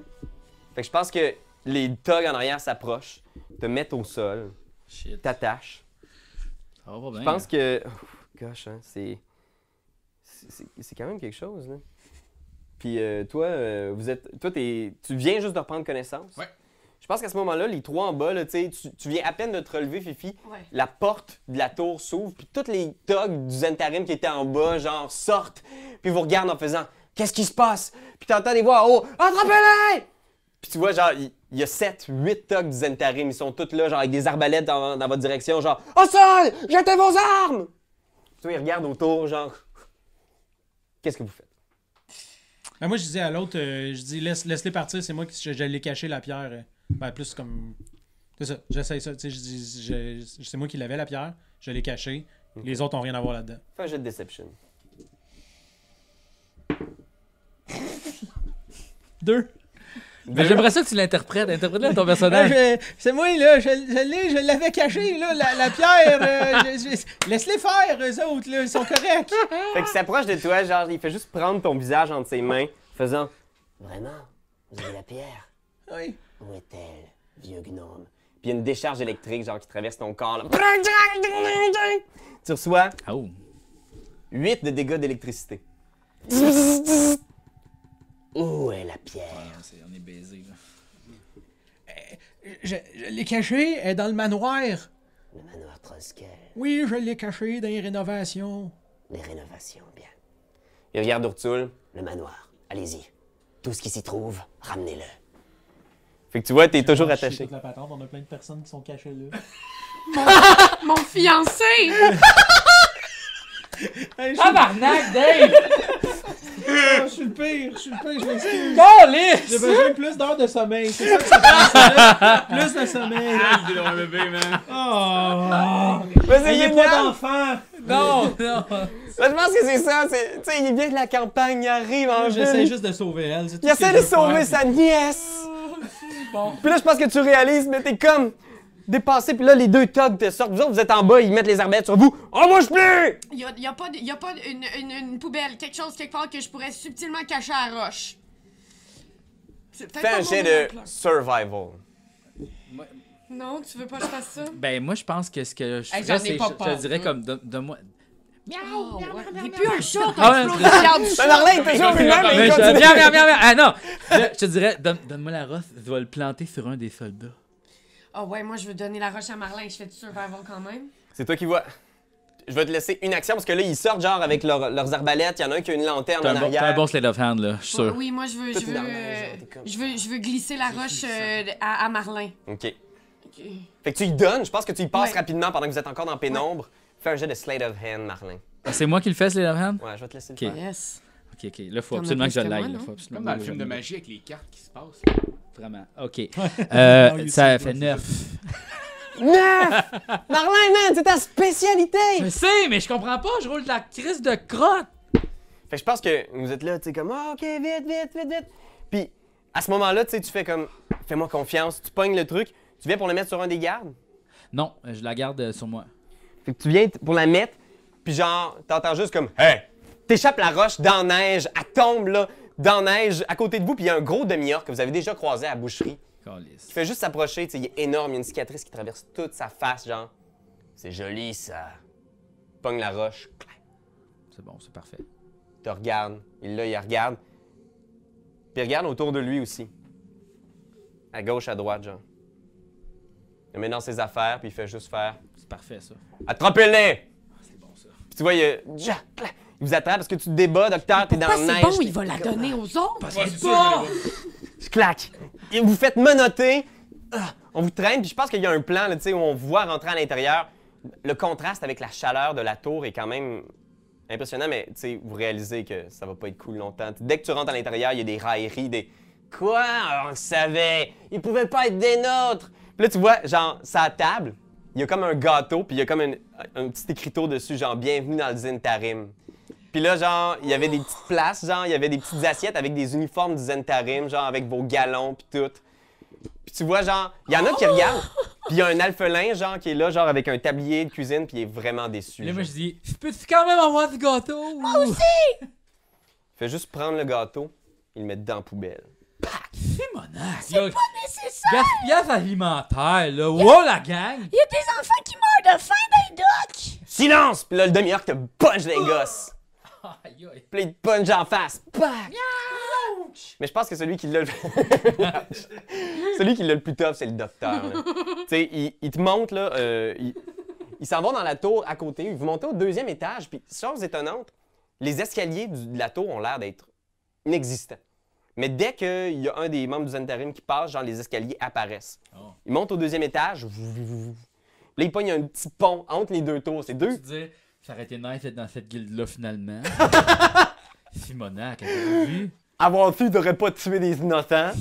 Speaker 1: Fait que je pense que les thugs en arrière s'approchent, te mettent au sol,
Speaker 5: Shit.
Speaker 1: t'attachent.
Speaker 5: Ça va pas bien.
Speaker 1: Je pense que... Gosh, hein, c'est quand même quelque chose, là. Puis toi, tu viens juste de reprendre connaissance.
Speaker 2: Ouais.
Speaker 1: Je pense qu'à ce moment-là, les trois en bas, là, tu viens à peine de te relever, Fifi.
Speaker 4: Ouais.
Speaker 1: La porte de la tour s'ouvre, puis tous les thugs du Zentarim qui étaient en bas, genre, sortent, puis vous regardent en faisant « Qu'est-ce qui se passe? » Puis t'entends des voix en haut « Attrapez-les! » Puis tu vois, genre, il y a 7, 8 thugs du Zentarim, ils sont tous là, genre, avec des arbalètes dans votre direction, genre « Au sol! Jetez vos armes! » Tu vois, ils regardent autour, genre « Qu'est-ce que vous faites? »
Speaker 3: Ben moi, je disais à l'autre, je dis laisse-les partir, c'est moi qui j'allais cacher la pierre. Ben plus comme. C'est ça, j'essaye ça. Tu sais, je dis, c'est moi qui l'avais la pierre, je l'ai cachée. Les autres ont rien à voir là-dedans.
Speaker 1: Fais un jet de Deception.
Speaker 3: 2.
Speaker 5: Ben, j'aimerais ça que tu l'interprètes. Interprète-le ton personnage.
Speaker 3: C'est moi, là, je l'avais caché, là, la pierre. Laisse-les faire, eux autres, là, ils sont corrects.
Speaker 1: Fait qu'il s'approche de toi, genre, il fait juste prendre ton visage entre ses mains, faisant « Vraiment? Vous avez la pierre?
Speaker 3: Oui.
Speaker 1: Où est-elle, vieux gnome? » Puis il y a une décharge électrique, genre, qui traverse ton corps, là. Tu reçois
Speaker 5: Oh.
Speaker 1: 8 de dégâts d'électricité. Où est la pierre?
Speaker 5: On est baisé, là.
Speaker 3: Je l'ai caché, elle est dans le manoir.
Speaker 1: Le manoir Troskel.
Speaker 3: Oui, je l'ai caché dans les rénovations.
Speaker 1: Les rénovations, bien. Il regarde Urtul. Le manoir. Allez-y. Tout ce qui s'y trouve, ramenez-le. Fait que tu vois, t'es toujours attaché.
Speaker 3: Toute la patente, on a plein de personnes qui sont cachées là.
Speaker 4: Mon fiancé!
Speaker 3: Hey,
Speaker 5: Tabarnak, Dave!
Speaker 3: je suis le pire, je m'excuse.
Speaker 5: Calice!
Speaker 3: J'ai besoin de plus d'heures de sommeil, c'est ça que ça passe, là. Plus de sommeil.
Speaker 2: C'est le bébé, man.
Speaker 3: Oh!
Speaker 1: Vas-y,
Speaker 3: Ayez
Speaker 1: génial!
Speaker 3: pas d'enfants!
Speaker 5: Non, non.
Speaker 1: Ben, je pense que c'est ça. Tu sais, il vient de la campagne, il arrive en
Speaker 3: J'essaie
Speaker 1: ville.
Speaker 3: juste de sauver elle. c'est tout
Speaker 1: Il
Speaker 3: ce que
Speaker 1: essaie
Speaker 3: je
Speaker 1: de
Speaker 3: veux
Speaker 1: sauver
Speaker 3: faire.
Speaker 1: sa nièce.
Speaker 5: Bon.
Speaker 1: Puis là, je pense que tu réalises, mais t'es comme dépassé. Puis là, les deux thugs te sortent. Vous autres, vous êtes en bas, ils mettent les arbalètes sur vous. On bouge plus!
Speaker 4: Y a pas une poubelle, quelque chose quelque part que je pourrais subtilement cacher à la roche. C'est peut-être
Speaker 1: Fais
Speaker 4: pas
Speaker 1: un
Speaker 4: mon
Speaker 1: jet
Speaker 4: moment,
Speaker 1: de
Speaker 4: là.
Speaker 1: survival.
Speaker 4: Non, tu veux pas que je fasse ça?
Speaker 5: Ben, moi, je pense que ce que je
Speaker 4: Hey,
Speaker 5: ferais,
Speaker 4: j'en ai
Speaker 5: c'est
Speaker 4: pas
Speaker 5: je
Speaker 4: peur.
Speaker 5: te dirais comme, donne-moi...
Speaker 4: Oh, ouais. T'es plus un chat,
Speaker 5: Ah
Speaker 4: t'as
Speaker 5: ouais,
Speaker 4: explosé le garde du
Speaker 1: Ben,
Speaker 4: chat.
Speaker 1: Marlin, il est toujours lui-même, mais
Speaker 5: Mais
Speaker 1: il
Speaker 5: je-
Speaker 1: continue.
Speaker 5: Viens. Ah non! Je te dirais, donne-moi la rosse, je vais le planter sur un des soldats.
Speaker 4: Ah ouais, moi je veux donner la roche à Marlin, je fais du survival quand même.
Speaker 1: C'est toi qui vois. Je vais te laisser une action parce que là, ils sortent genre avec leurs arbalètes. Il y en a un qui a une lanterne
Speaker 5: T'as
Speaker 1: en
Speaker 5: un, bon,
Speaker 1: arrière.
Speaker 5: t'as un bon slate of hand, là, je suis sûr.
Speaker 4: Oui, moi je veux,
Speaker 1: Toi, t'es dans la genre, t'es comme-
Speaker 4: je veux glisser la roche à Marlin.
Speaker 1: OK.
Speaker 4: Ok.
Speaker 1: Fait que tu y donnes. Je pense que tu y passes
Speaker 4: Ouais.
Speaker 1: rapidement pendant que vous êtes encore dans la pénombre. Fais un jet de slate of hand, Marlin.
Speaker 5: Ah, c'est moi qui le fais, slate of hand?
Speaker 1: Ouais, je vais te laisser le
Speaker 5: Ok.
Speaker 1: faire.
Speaker 4: Yes.
Speaker 5: Ok. Là, il faut
Speaker 4: T'en as
Speaker 5: absolument que
Speaker 4: plus
Speaker 5: je
Speaker 4: que moi,
Speaker 5: l'aille.
Speaker 4: non?
Speaker 5: Faut absolument
Speaker 2: Comme dans le
Speaker 5: que
Speaker 2: film
Speaker 5: je
Speaker 2: de
Speaker 5: l'aille.
Speaker 2: magie avec les cartes qui se passent.
Speaker 5: Vraiment. Ok.
Speaker 3: you
Speaker 5: Ça
Speaker 3: see,
Speaker 5: fait 9.
Speaker 1: 9! Marlin, man, c'est ta spécialité!
Speaker 5: Je sais, mais je comprends pas. Je roule de la crise de crotte.
Speaker 1: Fait que je pense que vous êtes là, tu sais, comme, ah, OK, vite, vite, vite, vite. Puis, à ce moment-là, tu sais, tu fais comme, fais-moi confiance, tu pognes le truc, tu viens pour le mettre sur un des gardes.
Speaker 5: Non, je la garde sur moi.
Speaker 1: Fait que tu viens pour la mettre, puis genre, t'entends juste comme, hey! T'échappes la roche dans la neige, elle tombe là, dans la neige, à côté de vous, puis il y a un gros demi-orc que vous avez déjà croisé à la boucherie.
Speaker 5: Calice.
Speaker 1: Il fait juste s'approcher, tu sais, il est énorme, il y a une cicatrice qui traverse toute sa face, genre. C'est joli, ça. Pogne la roche, clac.
Speaker 5: C'est bon, c'est parfait.
Speaker 1: Te regarde, il regarde. Puis il regarde autour de lui aussi. À gauche, à droite, genre. Il le met dans ses affaires, puis il fait juste faire.
Speaker 5: C'est parfait, ça.
Speaker 1: Attrapez-les!
Speaker 5: C'est bon, ça.
Speaker 1: Puis tu vois, il vous attrape parce que tu te débats, docteur, t'es dans
Speaker 4: Pourquoi
Speaker 1: la
Speaker 4: c'est
Speaker 1: neige.
Speaker 4: bon, il va la donner aux autres?
Speaker 1: Je claque. Et vous faites menotter. On vous traîne, puis je pense qu'il y a un plan là, où on vous voit rentrer à l'intérieur. Le contraste avec la chaleur de la tour est quand même impressionnant, mais vous réalisez que ça va pas être cool longtemps. Dès que tu rentres à l'intérieur, il y a des railleries, des « Quoi? On le savait! Ils pouvaient pas être des nôtres! » Puis là, tu vois, genre, sa table, il y a comme un gâteau, puis il y a comme un petit écriteau dessus, genre « Bienvenue dans le Zentarim ». Puis là, genre, il y avait des petites places, genre, il y avait des petites assiettes avec des uniformes du Zentarim, genre, avec vos galons, puis tout. Puis tu vois, genre, il y en a qui regardent, puis il y a un alphelin, genre, qui est là, genre, avec un tablier de cuisine, puis il est vraiment déçu.
Speaker 5: Là, moi,
Speaker 1: genre.
Speaker 5: je dis, peux-tu quand même avoir du gâteau? Moi aussi!
Speaker 1: Il fait juste prendre le gâteau, il le met dans la poubelle.
Speaker 5: C'est monac! C'est pas nécessaire! Gaspillage alimentaire, là! Wow, la gang!
Speaker 6: Il y a des enfants qui meurent de faim dans les docks!
Speaker 1: Silence! Puis là, le demi-orc te punch les gosses.
Speaker 5: Aïe, aïe.
Speaker 1: Puis là, il te punch en face. Pac! Mais je pense que celui qui l'a le... celui qui l'a le plus tough, c'est le docteur. Tu sais, il te monte, là, il s'en va dans la tour à côté. Vous montez au deuxième étage, puis chose étonnante, les escaliers de la tour ont l'air d'être inexistants. Mais dès qu'il y a un des membres du Zentarim qui passe, genre, les escaliers apparaissent.
Speaker 5: Oh.
Speaker 1: Il monte au deuxième étage. Là, il pogne un petit pont entre les deux tours. C'est deux.
Speaker 5: Tu dis, ça aurait été nice d'être dans cette guilde-là, finalement. Simonac, avez-vous vu?
Speaker 1: Avoir su, t'aurais pas tué des innocents.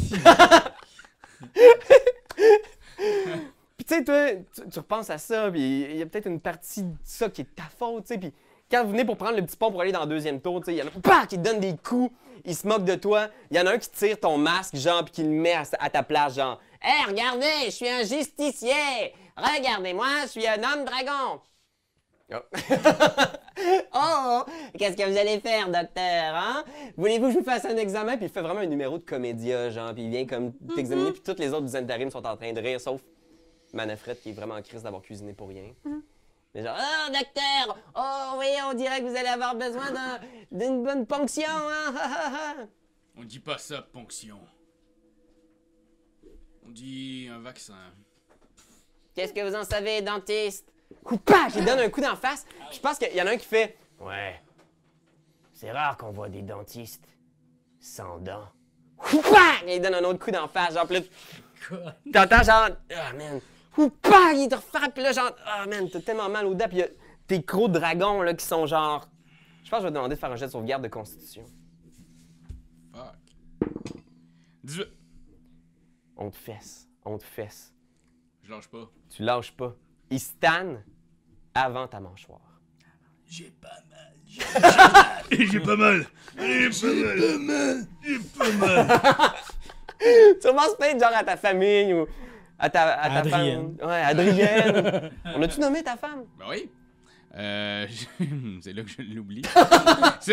Speaker 1: Puis tu sais, toi, tu repenses à ça, puis il y a peut-être une partie de ça qui est ta faute, tu sais. Puis quand vous venez pour prendre le petit pont pour aller dans le deuxième tour, tu sais, il y en a qui te donnent des coups, ils se moquent de toi. Il y en a un qui tire ton masque, genre, puis qui le met à ta place, genre. « Hé, regardez, je suis un justicier! Regardez-moi, je suis un homme dragon! » Oh, qu'est-ce que vous allez faire, docteur, hein? Voulez-vous que je vous fasse un examen? Puis il fait vraiment un numéro de comédia, genre, puis il vient comme t'examiner, puis toutes les autres du Zentarim sont en train de rire, sauf Manafred qui est vraiment en crise d'avoir cuisiné pour rien. Mais genre, oh, docteur! Oh, oui, on dirait que vous allez avoir besoin d'une bonne ponction, hein?
Speaker 2: On dit pas ça, ponction. On dit un vaccin.
Speaker 1: Qu'est-ce que vous en savez, dentiste? Pac! Il donne un coup d'en face. Je pense qu'il y en a un qui fait ouais. C'est rare qu'on voit des dentistes sans dents. Pac! Il donne un autre coup d'en face. Genre, plus. T'entends genre. Ah, man. Pac! Il te refrappe. Puis là, genre. Ah, man, t'as tellement mal aux dents. Puis il y a tes gros dragons là, qui sont genre. Je pense que je vais te demander de faire un jet de sauvegarde de constitution.
Speaker 2: Fuck. 18.
Speaker 1: On te fesse. On te fesse.
Speaker 2: Je lâche pas.
Speaker 1: Tu lâches pas. Il se tanne avant ta mâchoire.
Speaker 2: J'ai pas mal. J'ai pas mal. J'ai pas mal.
Speaker 1: Tu commences peut-être genre à ta famille ou à ta
Speaker 3: Adrienne.
Speaker 1: femme. Ouais, Adrienne. On a-tu nommé ta femme?
Speaker 2: Ben oui. C'est là que je l'oublie.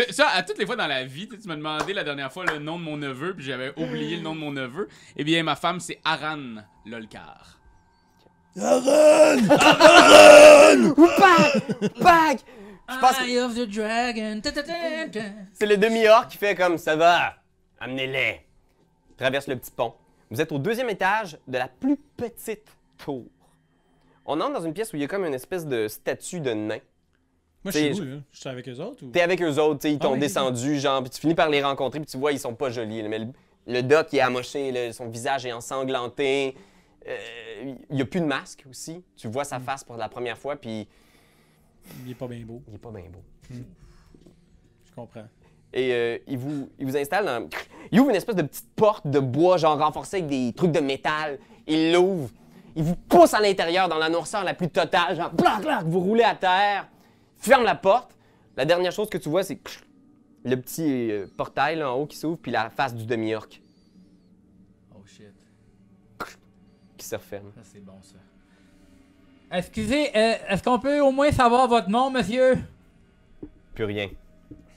Speaker 2: Ça, à toutes les fois dans la vie, tu m'as demandé la dernière fois le nom de mon neveu, puis j'avais oublié le nom de mon neveu. Eh bien, ma femme, c'est Aran Lolkar.
Speaker 1: Pac! Pac! Je pense que
Speaker 5: Eye of the Dragon.
Speaker 1: c'est le demi-orc qui fait comme ça va. Amenez-les. Traverse le petit pont. Vous êtes au deuxième étage de la plus petite tour. On entre dans une pièce où il y a comme une espèce de statue de nain.
Speaker 3: Moi, je suis où, là? Je suis avec eux autres? Ou...
Speaker 1: T'es avec eux autres, t'sais, ils t'ont
Speaker 3: oui.
Speaker 1: descendu, genre, puis tu finis par les rencontrer, puis tu vois, ils sont pas jolis. Là, mais le doc, il est amoché, là, son visage est ensanglanté. Il n'y a plus de masque aussi. Tu vois sa face pour la première fois, puis
Speaker 3: Il est pas bien beau.
Speaker 1: il est pas bien beau.
Speaker 3: Je comprends.
Speaker 1: Et il vous installe dans... Il ouvre une espèce de petite porte de bois, genre renforcée avec des trucs de métal. Il l'ouvre. Il vous pousse à l'intérieur dans la noirceur la plus totale, genre, blac, blac, vous roulez à terre. Ferme la porte. La dernière chose que tu vois, c'est le petit portail là, en haut qui s'ouvre, puis la face du demi-orc
Speaker 5: Oh shit.
Speaker 1: qui se referme.
Speaker 5: Ça, c'est bon, ça. Excusez, est-ce qu'on peut au moins savoir votre nom, monsieur?
Speaker 1: Plus rien.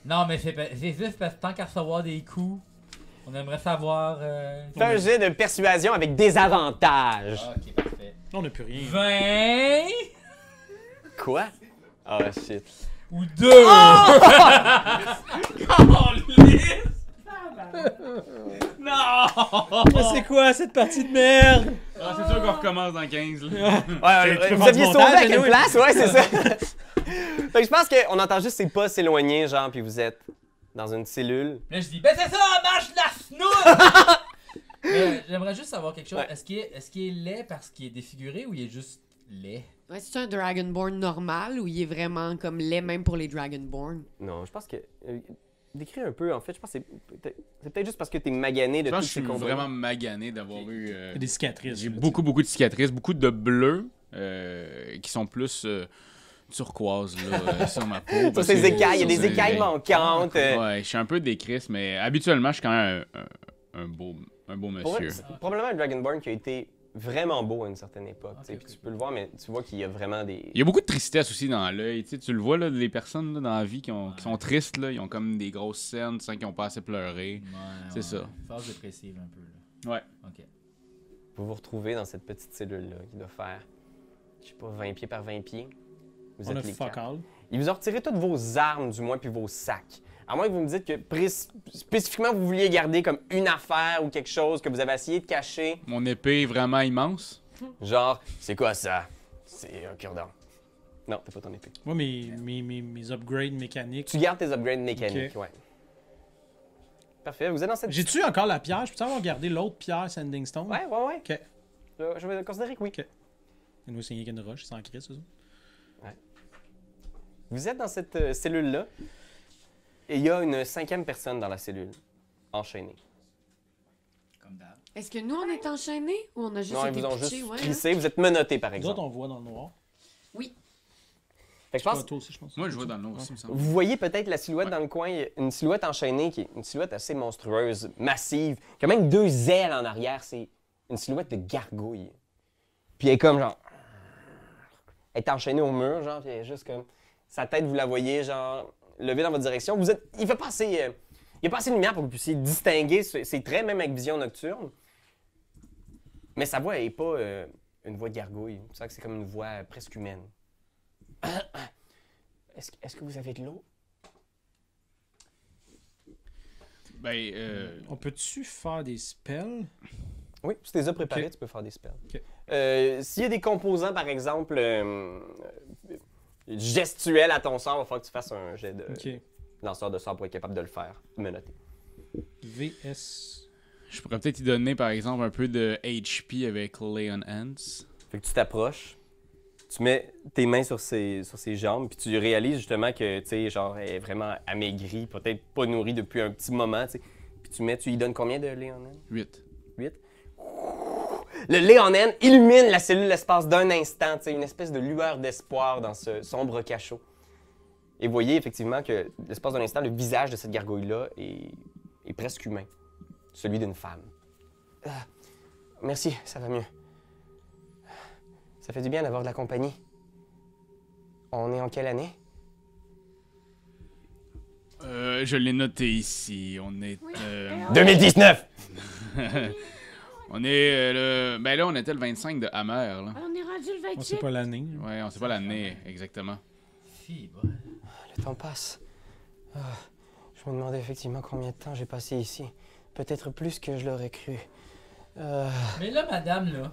Speaker 5: Non, mais c'est juste parce que tant qu'à recevoir des coups, on aimerait savoir...
Speaker 1: Fais un jet de persuasion avec des avantages.
Speaker 5: Ah, ok, parfait.
Speaker 3: On n'a plus rien.
Speaker 5: 20
Speaker 1: Quoi? Ah, shit.
Speaker 5: ou 2! Non!
Speaker 3: Mais c'est quoi cette partie de merde?
Speaker 2: Ah, c'est sûr qu'on recommence dans 15. Là.
Speaker 1: Ouais,
Speaker 3: Tu peux
Speaker 1: vous
Speaker 3: faire
Speaker 1: aviez
Speaker 3: du
Speaker 1: sauvé
Speaker 3: montage,
Speaker 1: à quelle
Speaker 3: anyway.
Speaker 1: place? Ouais, c'est ça. Fait que je pense qu'on entend juste ces pas s'éloigner, genre, puis vous êtes dans une cellule.
Speaker 5: Là, je dis, ben c'est ça, on mange de la snout! J'aimerais juste savoir quelque chose.
Speaker 1: Ouais.
Speaker 5: Est-ce qu'il est laid parce qu'il est défiguré ou il est juste laid?
Speaker 4: Ouais, c'est un Dragonborn normal ou il est vraiment comme laid même pour les Dragonborn?
Speaker 1: Non, je pense que... décris un peu, en fait, je pense que c'est peut-être juste parce que t'es magané de
Speaker 2: Je
Speaker 1: tous
Speaker 2: pense que je
Speaker 1: ces
Speaker 2: suis
Speaker 1: combats.
Speaker 2: vraiment magané d'avoir eu...
Speaker 3: Il y a des cicatrices.
Speaker 2: J'ai
Speaker 3: là,
Speaker 2: beaucoup de cicatrices, beaucoup de bleus qui sont plus turquoise là, sur ma peau.
Speaker 1: Sur
Speaker 2: parce
Speaker 1: ces
Speaker 2: que-
Speaker 1: écailles, il y a
Speaker 2: sur
Speaker 1: des
Speaker 2: ces-
Speaker 1: écailles manquantes.
Speaker 2: Ouais, je suis un peu décrisse, mais habituellement, je suis quand même un beau
Speaker 1: Pour vrai,
Speaker 2: monsieur.
Speaker 1: c'est probablement un Dragonborn qui a été vraiment beau à une certaine époque.
Speaker 5: Ok,
Speaker 1: tu sais, puis
Speaker 5: ok.
Speaker 1: tu peux le voir, mais tu vois qu'il y a vraiment des...
Speaker 2: Il y a beaucoup de tristesse aussi dans l'œil. Tu sais, tu le vois, là, les personnes là, dans la vie qui sont tristes, là, ils ont comme des grosses scènes, tu sens qu'ils ont pas assez pleuré. C'est ça.
Speaker 5: Phase dépressive un peu. Là.
Speaker 2: Ouais.
Speaker 5: Ok.
Speaker 1: Vous vous retrouvez dans cette petite cellule-là qui doit faire, je sais pas, 20 pieds par 20 pieds. Vous
Speaker 3: On a
Speaker 1: êtes les
Speaker 3: fuck
Speaker 1: quatre.
Speaker 3: all.
Speaker 1: Ils vous ont retiré toutes vos armes, du moins, puis vos sacs. À moins que vous me dites que spécifiquement vous vouliez garder comme une affaire ou quelque chose que vous avez essayé de cacher.
Speaker 2: Mon épée est vraiment immense.
Speaker 1: Genre, c'est quoi ça? C'est un cure-dent. Non, t'as pas ton épée.
Speaker 3: Moi, mes upgrades mécaniques.
Speaker 1: Tu gardes tes upgrades mécaniques, ouais. Parfait, vous êtes dans cette...
Speaker 3: J'ai-tu encore la pierre? Je peux avoir gardé l'autre pierre Sending Stone?
Speaker 1: Ouais, ouais, ouais.
Speaker 3: Ok.
Speaker 1: Je vais considérer que oui.
Speaker 3: Ok. Nous, c'est rien qu'une roche, sans crise, ça.
Speaker 1: Vous êtes dans cette cellule-là, et il y a une 5e personne dans la cellule, enchaînée.
Speaker 5: Comme d'hab.
Speaker 4: Est-ce que nous, on est enchaînés ou on a juste
Speaker 1: Non, ils
Speaker 4: été
Speaker 1: vous ont
Speaker 4: pitchés?
Speaker 1: juste
Speaker 4: Ouais, hein?
Speaker 1: crissé, vous êtes menottés, par
Speaker 3: Nous
Speaker 1: exemple.
Speaker 3: autres, on voit dans le noir.
Speaker 4: Oui.
Speaker 1: Fait que je pense,
Speaker 3: Toi aussi, je pense.
Speaker 2: Moi, je vois dans le noir aussi, il me semble.
Speaker 1: vous voyez peut-être la silhouette dans le coin, il y a une silhouette enchaînée, qui est une silhouette assez monstrueuse, massive, qui a même 2 ailes en arrière, c'est une silhouette de gargouille. Puis elle est comme, genre... Elle est enchaînée au mur, genre, puis elle est juste comme... Sa tête, vous la voyez, genre, levée dans votre direction. Vous êtes... Il fait pas assez... il y a pas assez de lumière pour que vous puissiez distinguer ses traits, même avec vision nocturne. Mais sa voix n'est pas une voix de gargouille. C'est vrai que c'est comme une voix presque humaine. Est-ce que vous avez de l'eau?
Speaker 2: Ben,
Speaker 3: On peut-tu faire des spells?
Speaker 1: Oui, si tu les as préparés,
Speaker 3: Ok.
Speaker 1: tu peux faire des spells.
Speaker 3: Ok.
Speaker 1: S'il y a des composants, par exemple, gestuels à ton sort, il va falloir que tu fasses un jet de
Speaker 3: Ok.
Speaker 1: lanceur de sort pour être capable de le faire, menotté.
Speaker 3: VS.
Speaker 2: je pourrais peut-être y donner, par exemple, un peu de HP avec Lay on Hands.
Speaker 1: Fait que tu t'approches, tu mets tes mains sur ses jambes, puis tu réalises justement que, tu sais, genre, elle est vraiment amaigrie, peut-être pas nourrie depuis un petit moment, tu sais. Puis tu lui donnes combien de Léonen?
Speaker 2: 8.
Speaker 1: 8. Le Léonen illumine la cellule l'espace d'un instant, tu sais, une espèce de lueur d'espoir dans ce sombre cachot. Et vous voyez effectivement que l'espace d'un instant, le visage de cette gargouille-là est presque humain, celui d'une femme. Ah, merci, ça va mieux. Ça fait du bien d'avoir de la compagnie. On est en quelle année?
Speaker 2: Je l'ai noté ici. On est.
Speaker 1: 2019!
Speaker 2: On est ben là, on était le 25 de Hammer, là.
Speaker 6: Ah, on est rendu le
Speaker 3: On sait
Speaker 6: 28.
Speaker 3: pas l'année.
Speaker 2: Ouais, on sait pas l'année exactement.
Speaker 5: Fille, bon.
Speaker 1: Le temps passe. Ah, je me demandais effectivement combien de temps j'ai passé ici. Peut-être plus que je l'aurais cru.
Speaker 5: Mais là, madame, là,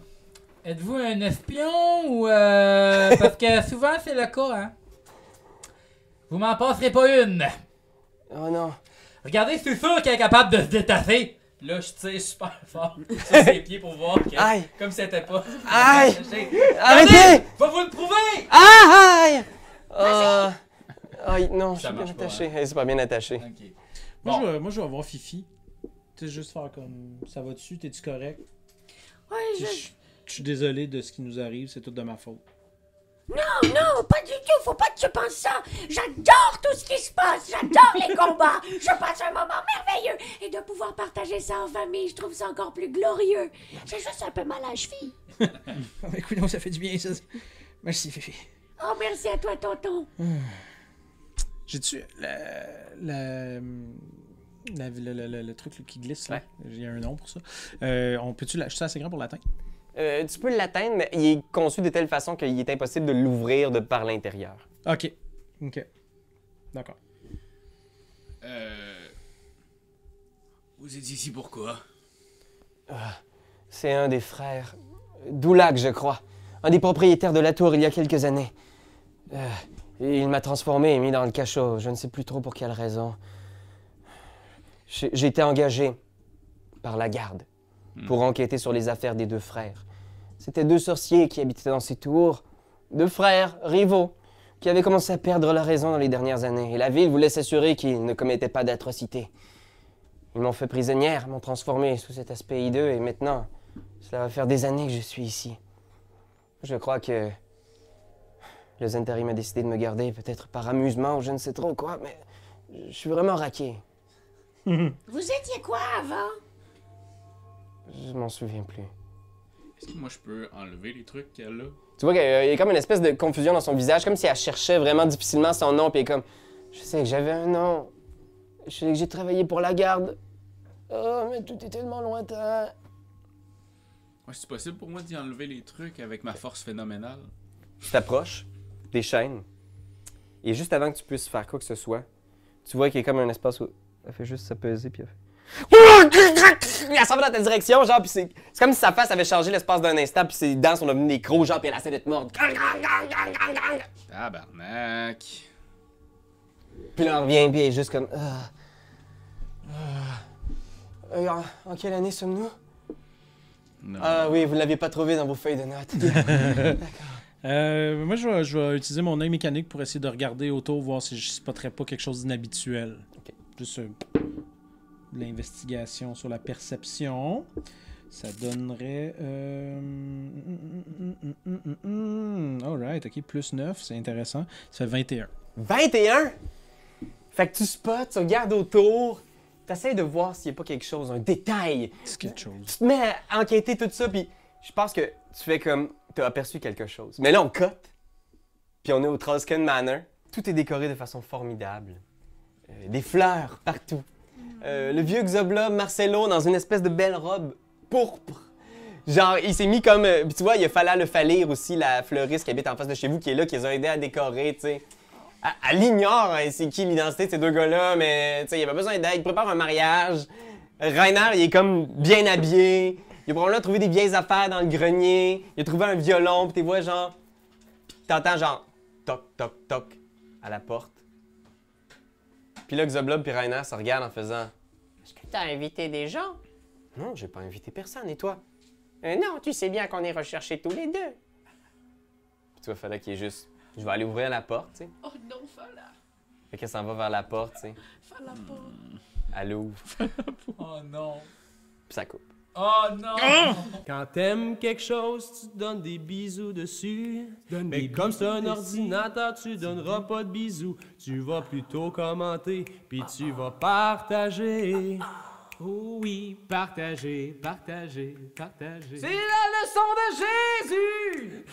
Speaker 5: êtes-vous un espion ou parce que souvent c'est le cas, hein? Vous m'en passerez pas une.
Speaker 1: Oh non.
Speaker 5: Regardez, c'est sûr qu'elle est capable de se détacher. Là, je tire super fort sur ses pieds pour voir que,
Speaker 1: Aïe!
Speaker 5: comme c'était pas.
Speaker 1: Aïe!
Speaker 5: Regardez,
Speaker 1: Arrêtez!
Speaker 5: je vais vous le prouver!
Speaker 1: Aïe! Aïe, non, je
Speaker 5: Ça
Speaker 1: suis bien
Speaker 5: marche pas,
Speaker 1: attaché. Elle est pas bien attachée.
Speaker 5: Ok.
Speaker 3: Moi, je vais voir Fifi. Tu sais, juste faire comme. Ça va dessus, t'es-tu correct?
Speaker 6: Ouais,
Speaker 3: Je suis désolé de ce qui nous arrive, c'est tout de ma faute.
Speaker 6: Non, pas du tout. faut pas que tu penses ça. J'adore tout ce qui se passe. J'adore les combats. Je passe un moment merveilleux. Et de pouvoir partager ça en famille, je trouve ça encore plus glorieux. J'ai juste un peu mal à la cheville.
Speaker 3: Écoute, ça fait du bien, ça. Merci, Fifi.
Speaker 6: Oh, merci à toi, tonton.
Speaker 3: J'ai-tu le truc là, qui glisse, là? Il y a un nom pour ça. On peut-tu l'acheter ça assez grand pour l'atteindre?
Speaker 1: Tu peux l'atteindre, mais il est conçu de telle façon qu'il est impossible de l'ouvrir de par l'intérieur.
Speaker 3: OK. D'accord.
Speaker 2: Vous êtes ici pourquoi?
Speaker 1: C'est un des frères Doulac, je crois. Un des propriétaires de la tour il y a quelques années. Il m'a transformé et mis dans le cachot. Je ne sais plus trop pour quelle raison. J'ai été engagé par la garde pour enquêter sur les affaires des deux frères. C'étaient deux sorciers qui habitaient dans ces tours. Deux frères, rivaux, qui avaient commencé à perdre la raison dans les dernières années. Et la ville voulait s'assurer qu'ils ne commettaient pas d'atrocités. Ils m'ont fait prisonnière, m'ont transformé sous cet aspect hideux, et maintenant, cela va faire des années que je suis ici. Je crois que le Zentari m'a décidé de me garder, peut-être par amusement ou je ne sais trop quoi, mais je suis vraiment raqué.
Speaker 6: Vous étiez quoi avant?
Speaker 1: Je m'en souviens plus.
Speaker 2: Est-ce que moi je peux enlever les trucs qu'elle a?
Speaker 1: Tu vois qu'il y a comme une espèce de confusion dans son visage, comme si elle cherchait vraiment difficilement son nom, puis elle est comme... Je sais que j'avais un nom. Je sais que j'ai travaillé pour la garde. Oh, mais tout est tellement lointain.
Speaker 2: Ouais, c'est possible pour moi d'y enlever les trucs avec ma force phénoménale?
Speaker 1: Tu t'approches des chaînes, et juste avant que tu puisses faire quoi que ce soit, tu vois qu'il y a comme un espace où elle fait juste se peser, puis elle fait... Elle s'en va dans ta direction, genre, puis c'est comme si sa face avait changé l'espace d'un instant, puis ses dents sont devenues des crocs, genre, puis elle essaie de te mordre.
Speaker 2: Tabarnak.
Speaker 1: Puis là, on revient, puis elle est juste comme... En quelle année sommes-nous?
Speaker 2: Non.
Speaker 1: Ah oui, vous ne l'aviez pas trouvé dans vos feuilles de notes.
Speaker 3: Moi, je vais utiliser mon œil mécanique pour essayer de regarder autour, voir si je spotterais pas quelque chose d'inhabituel.
Speaker 1: Ok.
Speaker 3: Juste de l'investigation sur la perception. Ça donnerait... Alright, ok, plus 9, c'est intéressant. Ça fait 21.
Speaker 1: 21? Fait que tu spots, tu regardes autour, t'essaies de voir s'il n'y a pas quelque chose, un détail.
Speaker 3: C'est quelque chose.
Speaker 1: Tu te mets à enquêter tout ça, puis je pense que tu fais comme... T'as aperçu quelque chose. Mais là, on cote, puis on est au Trosken Manor. Tout est décoré de façon formidable. Des fleurs partout. Le vieux Xoblob Marcello dans une espèce de belle robe pourpre. Genre, il s'est mis comme... Puis tu vois, il y a Fala le Falir aussi, la fleuriste qui habite en face de chez vous, qui est là, qui les a aidés à décorer, tu sais. Elle ignore hein, c'est qui l'identité de ces deux gars-là, mais tu sais, il n'y a pas besoin d'aide. Il prépare un mariage. Rainer, il est comme bien habillé. Il a probablement trouvé des vieilles affaires dans le grenier. Il a trouvé un violon, puis tu vois genre... T'entends genre... Toc, toc, toc, à la porte. Puis là, Xoblob puis Rainer se regardent en faisant... Est-ce que t'as invité des gens? Non, j'ai pas invité personne, et toi? Non, tu sais bien qu'on est recherchés tous les deux. Puis tu vois, Fala qui est juste... Je vais aller ouvrir la porte, tu sais.
Speaker 4: Oh non, Fala.
Speaker 1: Fait qu'elle s'en va vers la porte, tu sais.
Speaker 4: Fala pas.
Speaker 1: Elle ouvre,
Speaker 5: Oh non.
Speaker 1: puis ça coupe.
Speaker 5: Oh non.
Speaker 7: Quand t'aimes quelque chose, tu te donnes des bisous dessus. Mais comme c'est un ordinateur, tu donneras pas de bisous. Tu vas plutôt commenter, puis tu vas partager.
Speaker 8: Oh oui, partager, partager, partager.
Speaker 7: C'est la leçon de Jésus!